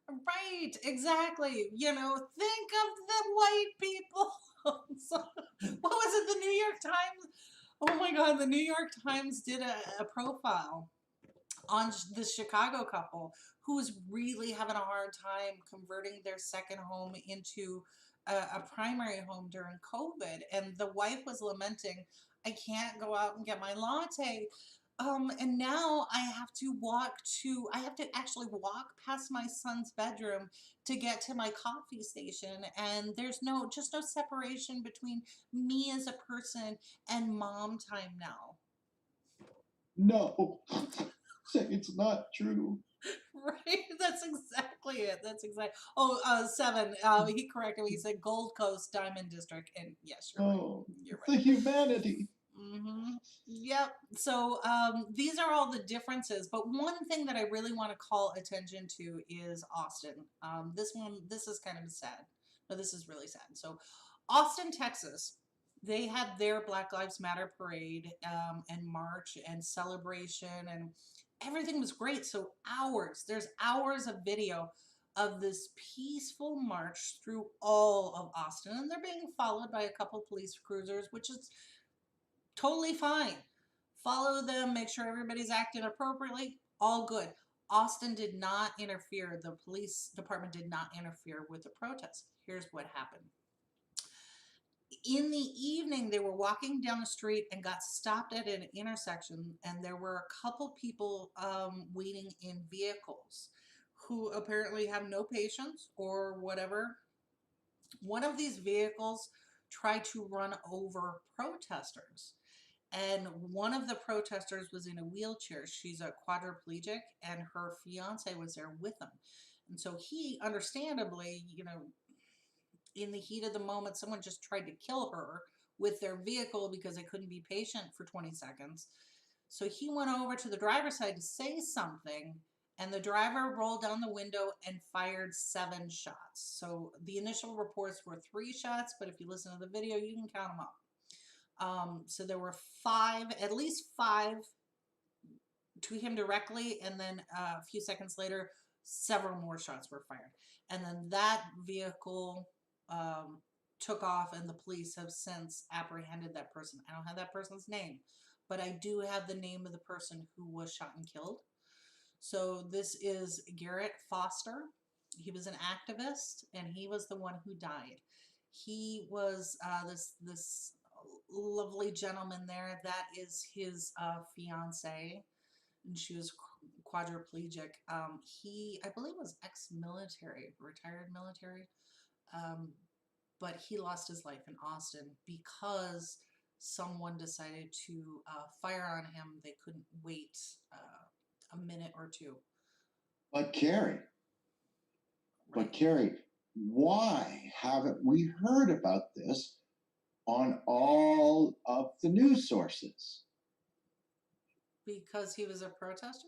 Right, exactly. Think of the white people. What was it? The New York Times? Oh my God, the New York Times did a profile on the Chicago couple who was really having a hard time converting their second home into a primary home during COVID. And the wife was lamenting, I can't go out and get my latte. And now I have to actually walk past my son's bedroom to get to my coffee station. And there's just no separation between me as a person and mom time now. No, say it's not true. Right, that's exactly it. That's exactly. Oh, 7. He corrected me. He said Gold Coast Diamond District, and yes, you're right. Oh, You're the right. humanity. Yep. So these are all the differences. But one thing that I really want to call attention to is Austin. This is kind of sad. No, this is really sad. So, Austin, Texas. They had their Black Lives Matter parade and march and celebration, and everything was great. So there's hours of video of this peaceful march through all of Austin, and they're being followed by a couple police cruisers, which is totally fine. Follow them, make sure everybody's acting appropriately, all good. Austin did not interfere. The police department did not interfere with the protest. Here's what happened. In the evening, they were walking down the street and got stopped at an intersection, and there were a couple people waiting in vehicles who apparently have no patience or whatever. One of these vehicles tried to run over protesters, and one of the protesters was in a wheelchair. She's a quadriplegic, and her fiance was there with them. And so he, understandably, in the heat of the moment, someone just tried to kill her with their vehicle because they couldn't be patient for 20 seconds. So he went over to the driver's side to say something, and the driver rolled down the window and fired 7 shots. So the initial reports were 3 shots, but if you listen to the video, you can count them up. So there were at least five to him directly, and then a few seconds later, several more shots were fired. And then that vehicle took off, and the police have since apprehended that person. I don't have that person's name, but I do have the name of the person who was shot and killed. So this is Garrett Foster. He was an activist, and he was the one who died. He was this lovely gentleman there. That is his fiance, and she was quadriplegic. He, I believe, was ex-military, retired military, but he lost his life in Austin because someone decided to fire on him. They couldn't wait a minute or two. But Carrie, why haven't we heard about this on all of the news sources? Because he was a protester?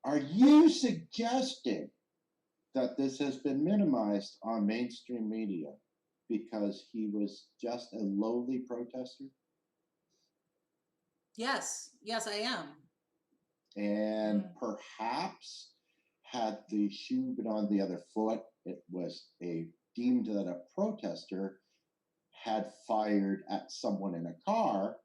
Are you suggesting that this has been minimized on mainstream media because he was just a lowly protester? Yes, I am. And perhaps had the shoe been on the other foot, it was deemed that a protester had fired at someone in a car.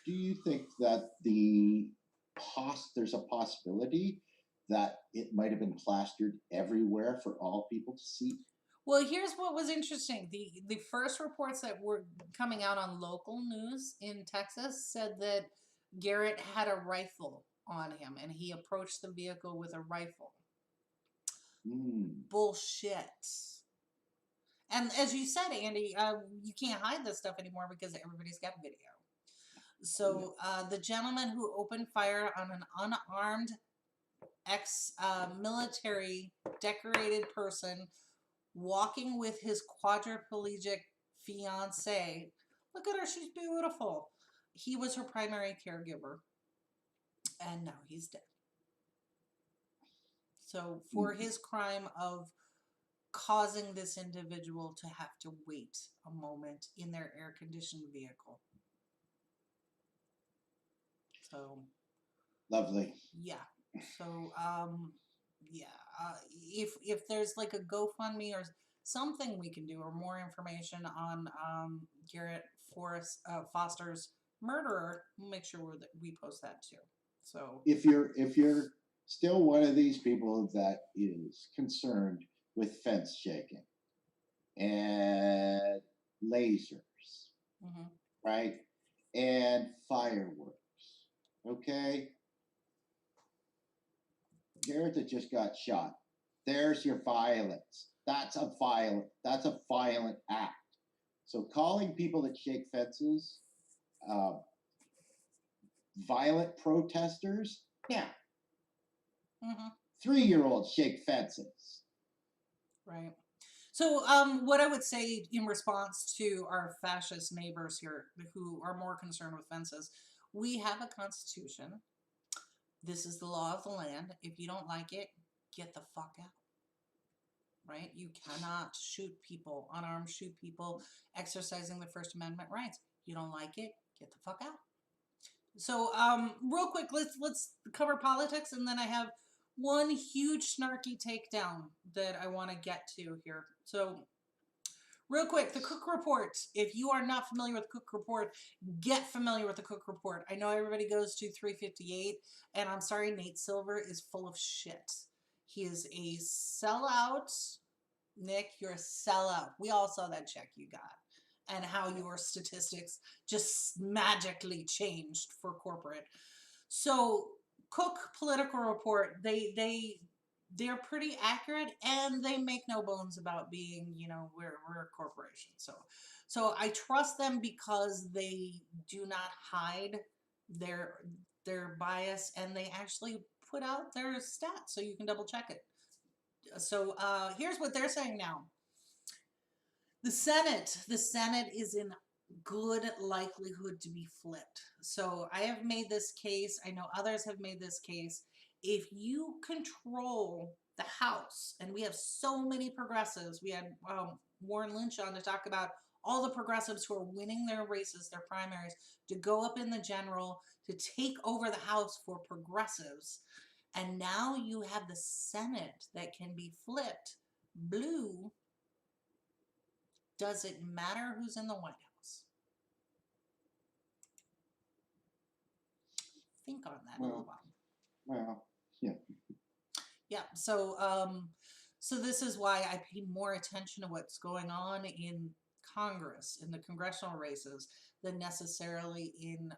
Do you think that there's a possibility that it might have been plastered everywhere for all people to see? Well, here's what was interesting. The first reports that were coming out on local news in Texas said that Garrett had a rifle on him, and he approached the vehicle with a rifle. Bullshit. And as you said, Andy, you can't hide this stuff anymore because everybody's got video. So the gentleman who opened fire on an unarmed ex-military decorated person walking with his quadriplegic fiance. Look at her, she's beautiful. He was her primary caregiver, and now he's dead. So for his crime of causing this individual to have to wait a moment in their air-conditioned vehicle. So Lovely. yeah. So yeah. If there's like a GoFundMe or something we can do, or more information on Garrett Foster's murderer, we'll make sure that we post that too. So If you're still one of these people that is concerned with fence shaking and lasers, mhm. right? And fireworks. Okay? Garrett that just got shot. There's your violence. That's a violent act. So calling people that shake fences violent protesters, yeah. Mhm. 3-year-olds shake fences. Right. So, what I would say in response to our fascist neighbors here who are more concerned with fences, we have a constitution. This is the law of the land. If you don't like it, get the fuck out. Right? You cannot shoot people, unarmed shoot people, exercising the First Amendment rights. You don't like it, get the fuck out. So, real quick, let's cover politics, and then I have one huge snarky takedown that I want to get to here. So, real quick, the Cook Report. If you are not familiar with the Cook Report, get familiar with the Cook Report. I know everybody goes to 358, and I'm sorry, Nate Silver is full of shit. He is a sellout. Nick, you're a sellout. We all saw that check you got, and how your statistics just magically changed for corporate. So Cook Political Report, they're pretty accurate, and they make no bones about being, we're a corporation. So I trust them because they do not hide their bias, and they actually put out their stats so you can double check it. So here's what they're saying now. The Senate is in good likelihood to be flipped. So I have made this case. I know others have made this case. If you control the House, and we have so many progressives, we had Warren Lynch on to talk about all the progressives who are winning their races, their primaries, to go up in the general, to take over the House for progressives. And now you have the Senate that can be flipped blue. Does it matter who's in the White House? Think on that a little while. Well, yeah. Yeah. So, so this is why I pay more attention to what's going on in Congress, in the congressional races, than necessarily in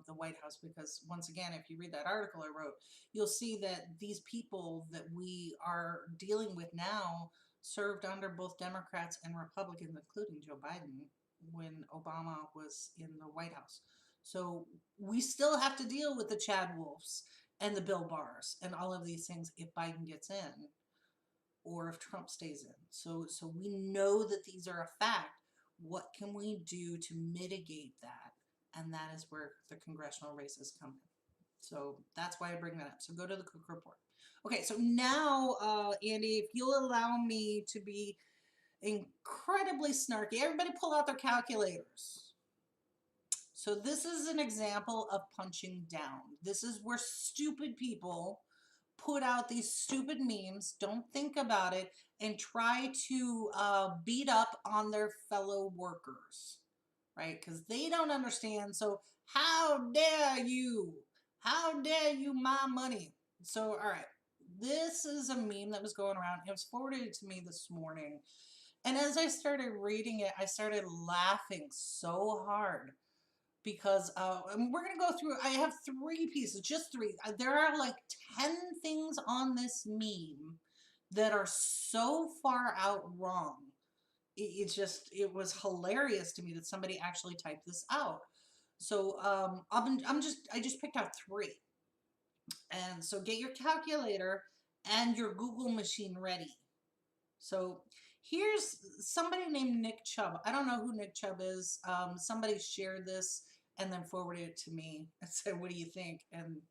the White House. Because once again, if you read that article I wrote, you'll see that these people that we are dealing with now served under both Democrats and Republicans, including Joe Biden, when Obama was in the White House. So we still have to deal with the Chad Wolfs and the Bill Barrs and all of these things if Biden gets in or if Trump stays in. So we know that these are a fact. What can we do to mitigate that? And that is where the congressional races come in. So that's why I bring that up. So go to the Cook Report. Okay, so now, Andy, if you'll allow me to be incredibly snarky, everybody pull out their calculators. So this is an example of punching down. This is where stupid people put out these stupid memes, don't think about it, and try to beat up on their fellow workers, right? Because they don't understand. So how dare you? How dare you my money? So, all right. This is a meme that was going around. It was forwarded to me this morning. And as I started reading it, I started laughing so hard because and we're going to go through, I have 3 pieces, just 3. There are like 10 things on this meme that are so far out wrong. It was hilarious to me that somebody actually typed this out. So I just picked out three. And so get your calculator and your Google machine ready. So here's somebody named Nick Chubb. I don't know who Nick Chubb is. Somebody shared this and then forwarded it to me and said, what do you think? And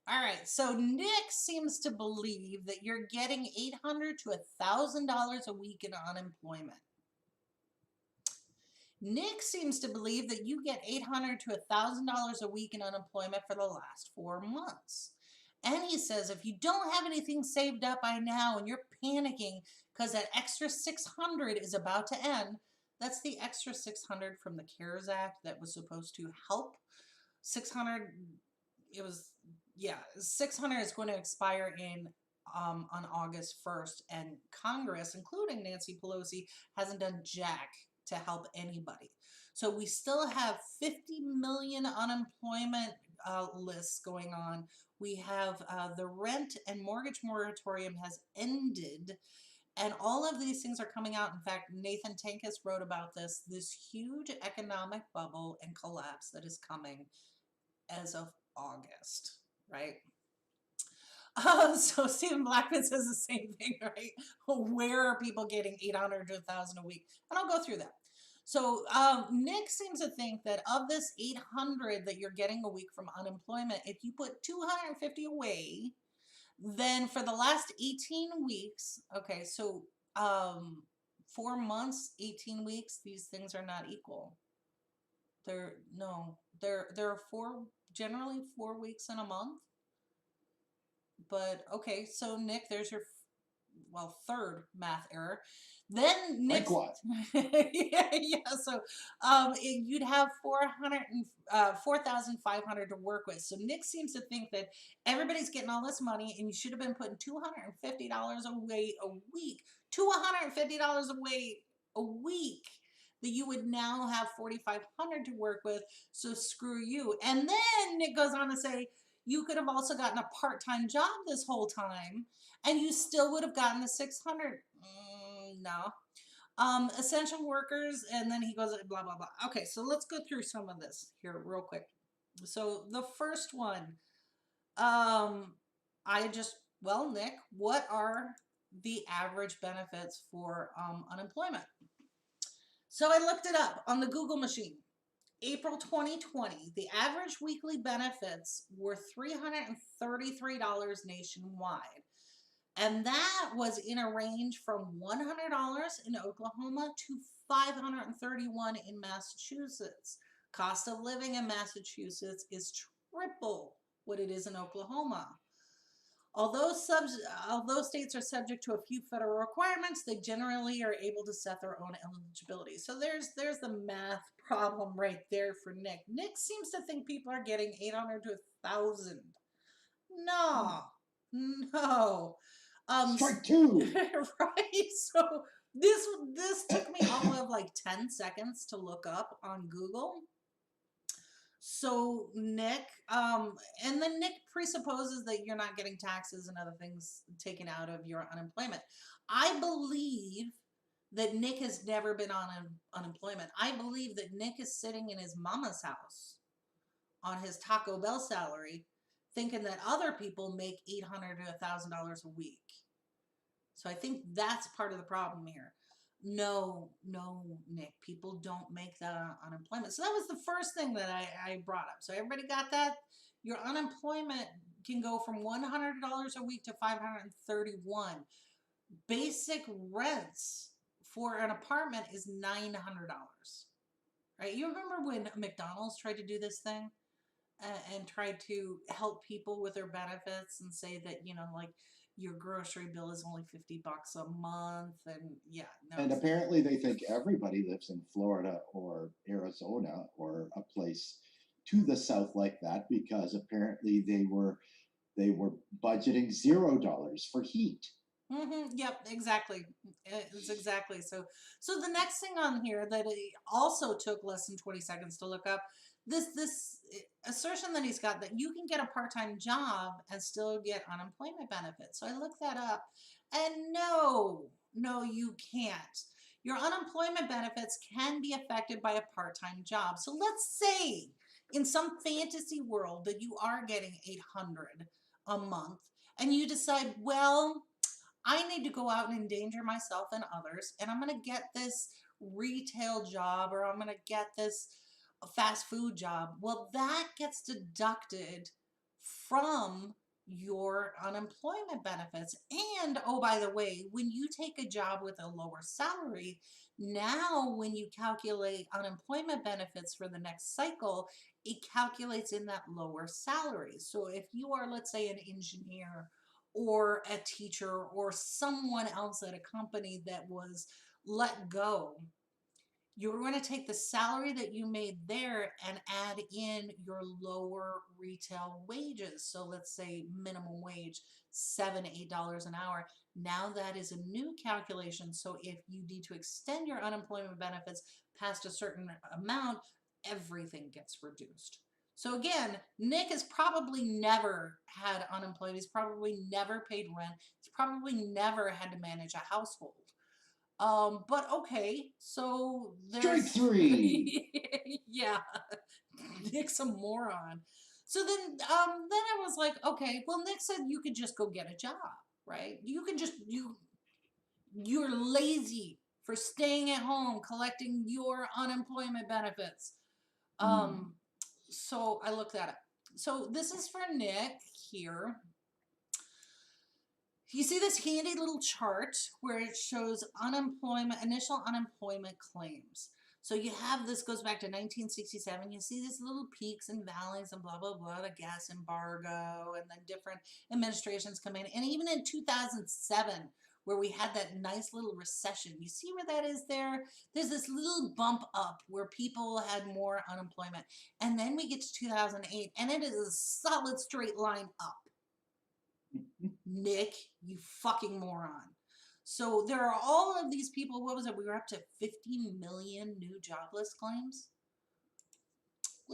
all right, so Nick seems to believe that you're getting $800 to $1,000 a week in unemployment. Nick seems to believe that you get $800 to $1,000 a week in unemployment for the last 4 months. And he says if you don't have anything saved up by now and you're panicking because that extra 600 is about to end, that's the extra 600 from the CARES Act that was supposed to help. 600, it was, yeah, 600 is going to expire on August 1st, and Congress, including Nancy Pelosi, hasn't done jack to help anybody. So we still have 50 million unemployment lists going on. We have the rent and mortgage moratorium has ended, and all of these things are coming out. In fact, Nathan Tankus wrote about this huge economic bubble and collapse that is coming as of August, right? So Stephen Blackman says the same thing, right? Where are people getting 800 to 1,000 a week? And I'll go through that. So Nick seems to think that of this 800 that you're getting a week from unemployment, if you put 250 away, then for the last 18 weeks, okay, so 4 months, 18 weeks, these things are not equal. There are generally 4 weeks in a month. But okay, so Nick, there's your third math error. Then Nick, Like what? yeah. So you'd have 4,500 to work with. So Nick seems to think that everybody's getting all this money, and you should have been putting $250 away a week. $250 away a week. That you would now have 4,500 to work with. So screw you. And then Nick goes on to say, you could have also gotten a part-time job this whole time, and you still would have gotten the 600. No. Essential workers, and then he goes blah, blah, blah. Okay, so let's go through some of this here real quick. So the first one, Nick, what are the average benefits for unemployment? So I looked it up on the Google machine. April 2020, the average weekly benefits were $333 nationwide. And that was in a range from $100 in Oklahoma to $531 in Massachusetts. Cost of living in Massachusetts is triple what it is in Oklahoma. Although states are subject to a few federal requirements, they generally are able to set their own eligibility. So there's the math problem right there for Nick. Nick seems to think people are getting 800 to 1,000. No. Strike two. Right. So this took me all of like 10 seconds to look up on Google. So Nick, and then Nick presupposes that you're not getting taxes and other things taken out of your unemployment. I believe that Nick has never been on unemployment. I believe that Nick is sitting in his mama's house on his Taco Bell salary, thinking that other people make $800 to $1,000 a week. So I think that's part of the problem here. No, Nick, people don't make that on unemployment. So that was the first thing that I brought up. So everybody got that? Your unemployment can go from $100 a week to $531. Basic rents for an apartment is $900. Right? You remember when McDonald's tried to do this thing and tried to help people with their benefits and say that, like, your grocery bill is only $50 a month, and yeah. No. And apparently they think everybody lives in Florida or Arizona or a place to the south like that, because apparently they were budgeting $0 for heat. Yep, exactly. It's exactly so. So the next thing on here that it also took less than 20 seconds to look up, this assertion that he's got that you can get a part-time job and still get unemployment benefits. So I looked that up, and no, you can't. Your unemployment benefits can be affected by a part-time job. So let's say in some fantasy world that you are getting 800 a month, and you decide, well, I need to go out and endanger myself and others, and I'm going to get this retail job, or I'm going to get this fast food job. Well, that gets deducted from your unemployment benefits. And oh, by the way, when you take a job with a lower salary, now when you calculate unemployment benefits for the next cycle, it calculates in that lower salary. So if you are, let's say, an engineer or a teacher or someone else at a company that was let go, you're going to take the salary that you made there and add in your lower retail wages. So let's say minimum wage, $7, $8 an hour. Now that is a new calculation. So if you need to extend your unemployment benefits past a certain amount, everything gets reduced. So again, Nick has probably never had unemployment. He's probably never paid rent. He's probably never had to manage a household. But okay, so Strike there's three. yeah, Nick's a moron. So then I was like, okay, well, Nick said you could just go get a job, right? You can just you're lazy for staying at home collecting your unemployment benefits. So I looked that up. So this is for Nick here. You see this handy little chart where it shows unemployment, initial unemployment claims. So you have, this goes back to 1967. You see these little peaks and valleys and blah, blah, blah, the gas embargo, and then different administrations come in. And even in 2007, where we had that nice little recession, you see where that is there? There's this little bump up where people had more unemployment. And then we get to 2008, and it is a solid straight line up. Nick, you fucking moron. So there are all of these people. What was it? We were up to 50 million new jobless claims.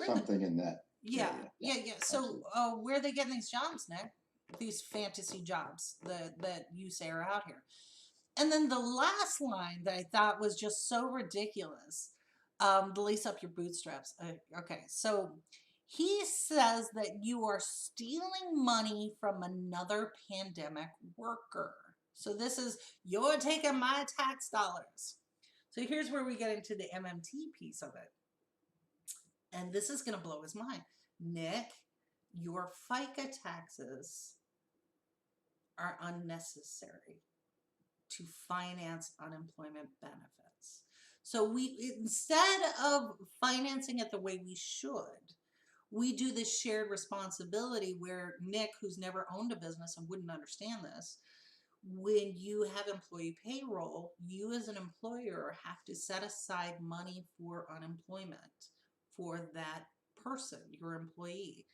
Something in that. Yeah. area. So where are they getting these jobs, Nick? These fantasy jobs that you say are out here. And then the last line that I thought was just so ridiculous, the lace up your bootstraps. Okay, so he says that you are stealing money from another pandemic worker. So this is, you're taking my tax dollars. So here's where we get into the MMT piece of it. And this is going to blow his mind. Nick, your FICA taxes are unnecessary to finance unemployment benefits. So we, instead of financing it the way we should, we do this shared responsibility where Nick, who's never owned a business and wouldn't understand this, when you have employee payroll, you as an employer have to set aside money for unemployment for that person, your employee.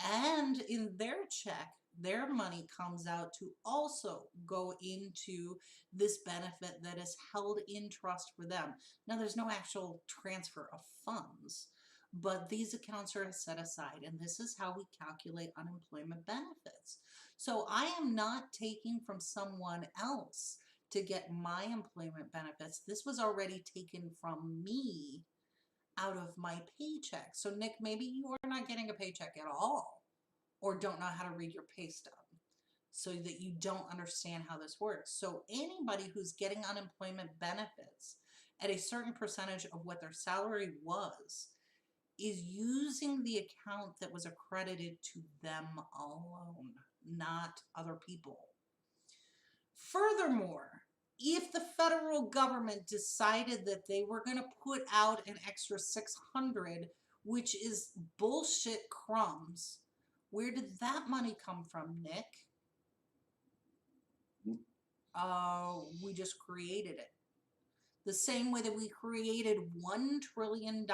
And in their check, their money comes out to also go into this benefit that is held in trust for them. Now, there's no actual transfer of funds, but these accounts are set aside, and this is how we calculate unemployment benefits. So I am not taking from someone else to get my employment benefits. This was already taken from me out of my paycheck. So Nick, maybe you are not getting a paycheck at all, or don't know how to read your pay stub, so that you don't understand how this works. So anybody who's getting unemployment benefits at a certain percentage of what their salary was is using the account that was accredited to them alone, not other people. Furthermore, if the federal government decided that they were going to put out an extra 600, which is bullshit crumbs, where did that money come from, Nick? We just created it. The same way that we created $1 trillion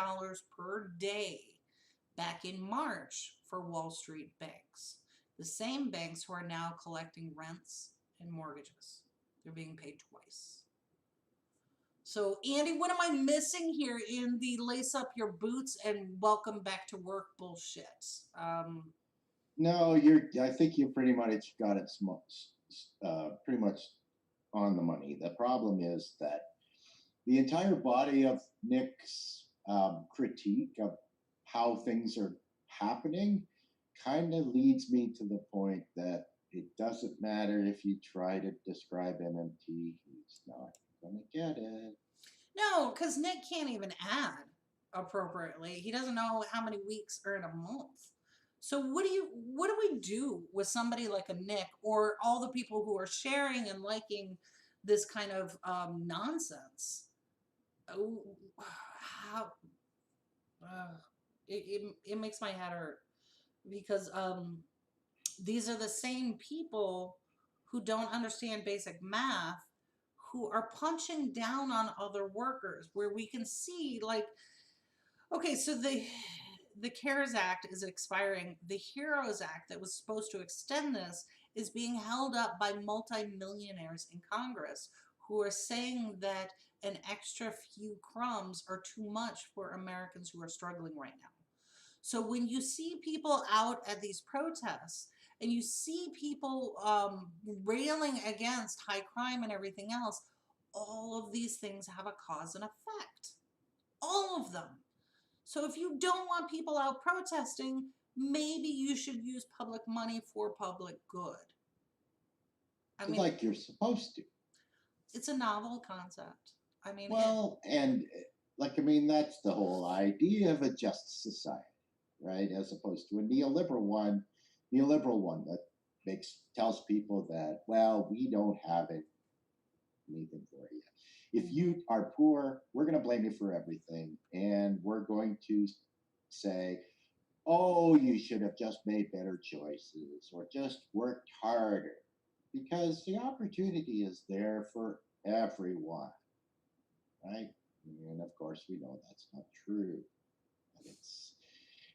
per day back in March for Wall Street banks. The same banks who are now collecting rents and mortgages. They're being paid twice. So, Andy, what am I missing here in the lace up your boots and welcome back to work bullshit? No, I think you pretty much got it pretty much on the money. The problem is that the entire body of Nick's critique of how things are happening kind of leads me to the point that it doesn't matter if you try to describe MMT, he's not going to get it. No, because Nick can't even add appropriately. He doesn't know how many weeks are in a month. So what do we do with somebody like a Nick or all the people who are sharing and liking this kind of nonsense? Oh, how it makes my head hurt because these are the same people who don't understand basic math who are punching down on other workers where we can see like okay, so the CARES Act is expiring. The HEROES Act that was supposed to extend this is being held up by multimillionaires in Congress who are saying that an extra few crumbs are too much for Americans who are struggling right now. So when you see people out at these protests and you see people railing against high crime and everything else, all of these things have a cause and effect. All of them. So if you don't want people out protesting, maybe you should use public money for public good. I mean, like you're supposed to. It's a novel concept. I mean, well, and like, I mean, that's the whole idea of a just society, right? As opposed to a neoliberal one that tells people that, well, we don't have anything for you. If you are poor, we're going to blame you for everything, and we're going to say, oh, you should have just made better choices or just worked harder, because the opportunity is there for everyone, right? And of course, we know that's not true. But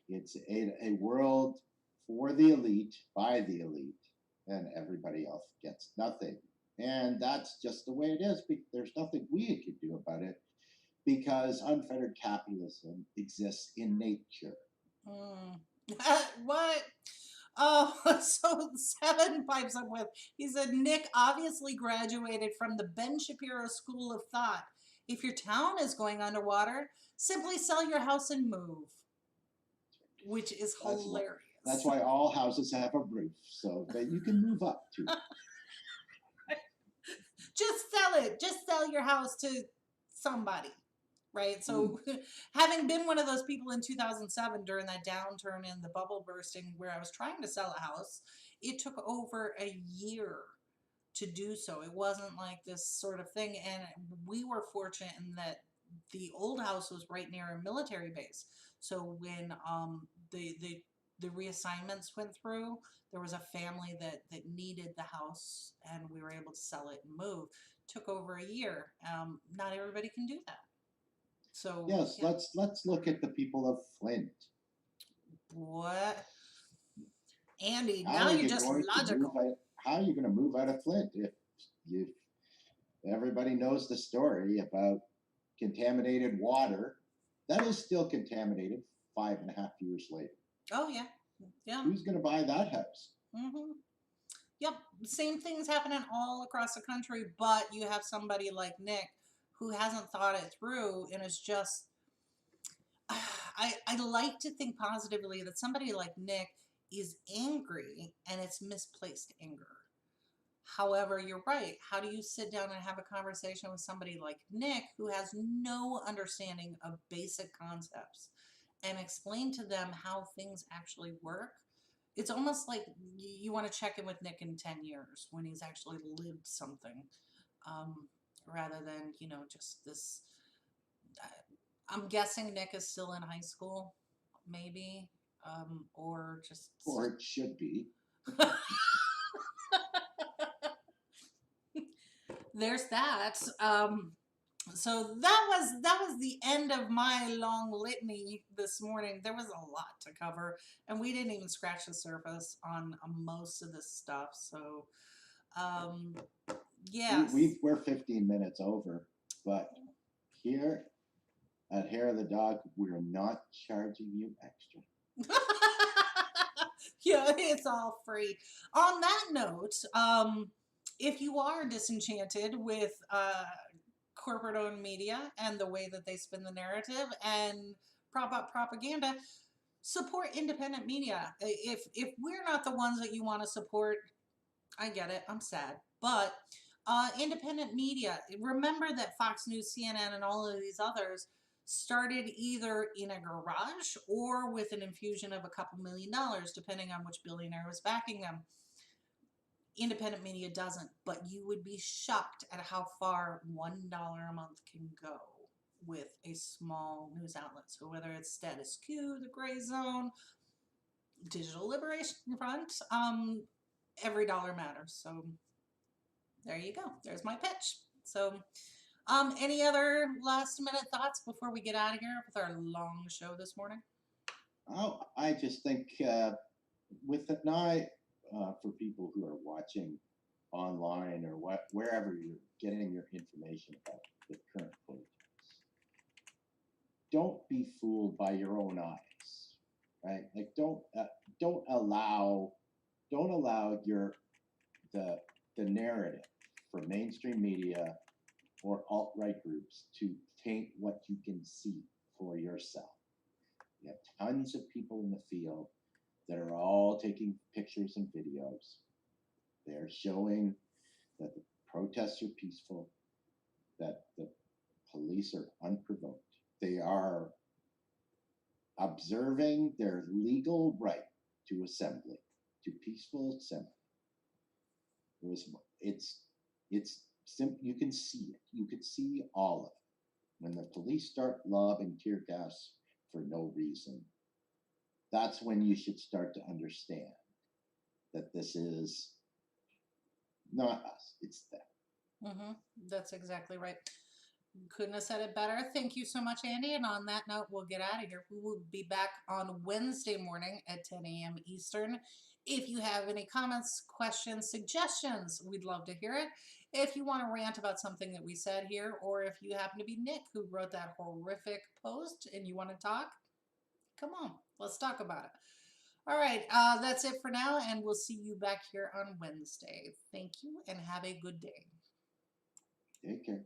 it's a world for the elite, by the elite, and everybody else gets nothing. And that's just the way it is. There's nothing we can do about it because unfettered capitalism exists in nature. What? Oh, so Seven pipes up with, he said, Nick obviously graduated from the Ben Shapiro School of Thought. If your town is going underwater, simply sell your house and move. Which is hilarious. That's why all houses have a roof, so that you can move up to. Just sell it. Just sell your house to somebody, right? So having been one of those people in 2007 during that downturn in the bubble bursting where I was trying to sell a house, it took over a year to do so. It wasn't like this sort of thing. And we were fortunate in that the old house was right near a military base. So when the reassignments went through, there was a family that needed the house and we were able to sell it and move. Took over a year. Not everybody can do that. So yes, yeah. Let's look at the people of Flint. What? Andy, now you're just logical. How are you going to move out of Flint if everybody knows the story about contaminated water that is still contaminated 5.5 years later? Oh yeah, yeah. Who's going to buy that house? Mm-hmm. Yep, same things happening all across the country, but you have somebody like Nick who hasn't thought it through and is just. I like to think positively that somebody like Nick is angry and it's misplaced anger. However, you're right. How do you sit down and have a conversation with somebody like Nick who has no understanding of basic concepts and explain to them how things actually work? It's almost like you want to check in with Nick in 10 years when he's actually lived something, rather than, just this. I'm guessing Nick is still in high school, maybe, or just. Or it should be. There's that. So that was the end of my long litany this morning. There was a lot to cover, and we didn't even scratch the surface on most of this stuff. So, yes. We're 15 minutes over, but here at Hair of the Dog, we're not charging you extra. Yeah, it's all free. On that note, if you are disenchanted with corporate-owned media and the way that they spin the narrative and prop up propaganda, support independent media. If we're not the ones that you want to support, I get it. I'm sad, but independent media. Remember that Fox News, CNN, and all of these others started either in a garage or with an infusion of a couple $1,000,000, depending on which billionaire was backing them. Independent media doesn't, but you would be shocked at how far $1 a month can go with a small news outlet. So whether it's Status Quo, The Gray Zone, Digital Liberation Front, every dollar matters. So there you go. There's my pitch. So, any other last minute thoughts before we get out of here with our long show this morning? Oh, I just think with an eye for people who are watching online or wherever you're getting your information about the current protests, don't be fooled by your own eyes, right? Like don't allow your the narrative for mainstream media or alt-right groups to taint what you can see for yourself. You have tons of people in the field that are all taking pictures and videos. They're showing that the protests are peaceful, that the police are unprovoked. They are observing their legal right to assembly, to peaceful assembly. It's simple. You can see it. You could see all of it. When the police start lobbing tear gas for no reason, that's when you should start to understand that this is not us, it's them. Mm-hmm. That's exactly right. Couldn't have said it better. Thank you so much, Andy. And on that note, we'll get out of here. We will be back on Wednesday morning at 10 a.m. Eastern. If you have any comments, questions, suggestions, we'd love to hear it. If you want to rant about something that we said here, or if you happen to be Nick who wrote that horrific post and you want to talk, come on, let's talk about it. All right, that's it for now, and we'll see you back here on Wednesday. Thank you, and have a good day. Take care.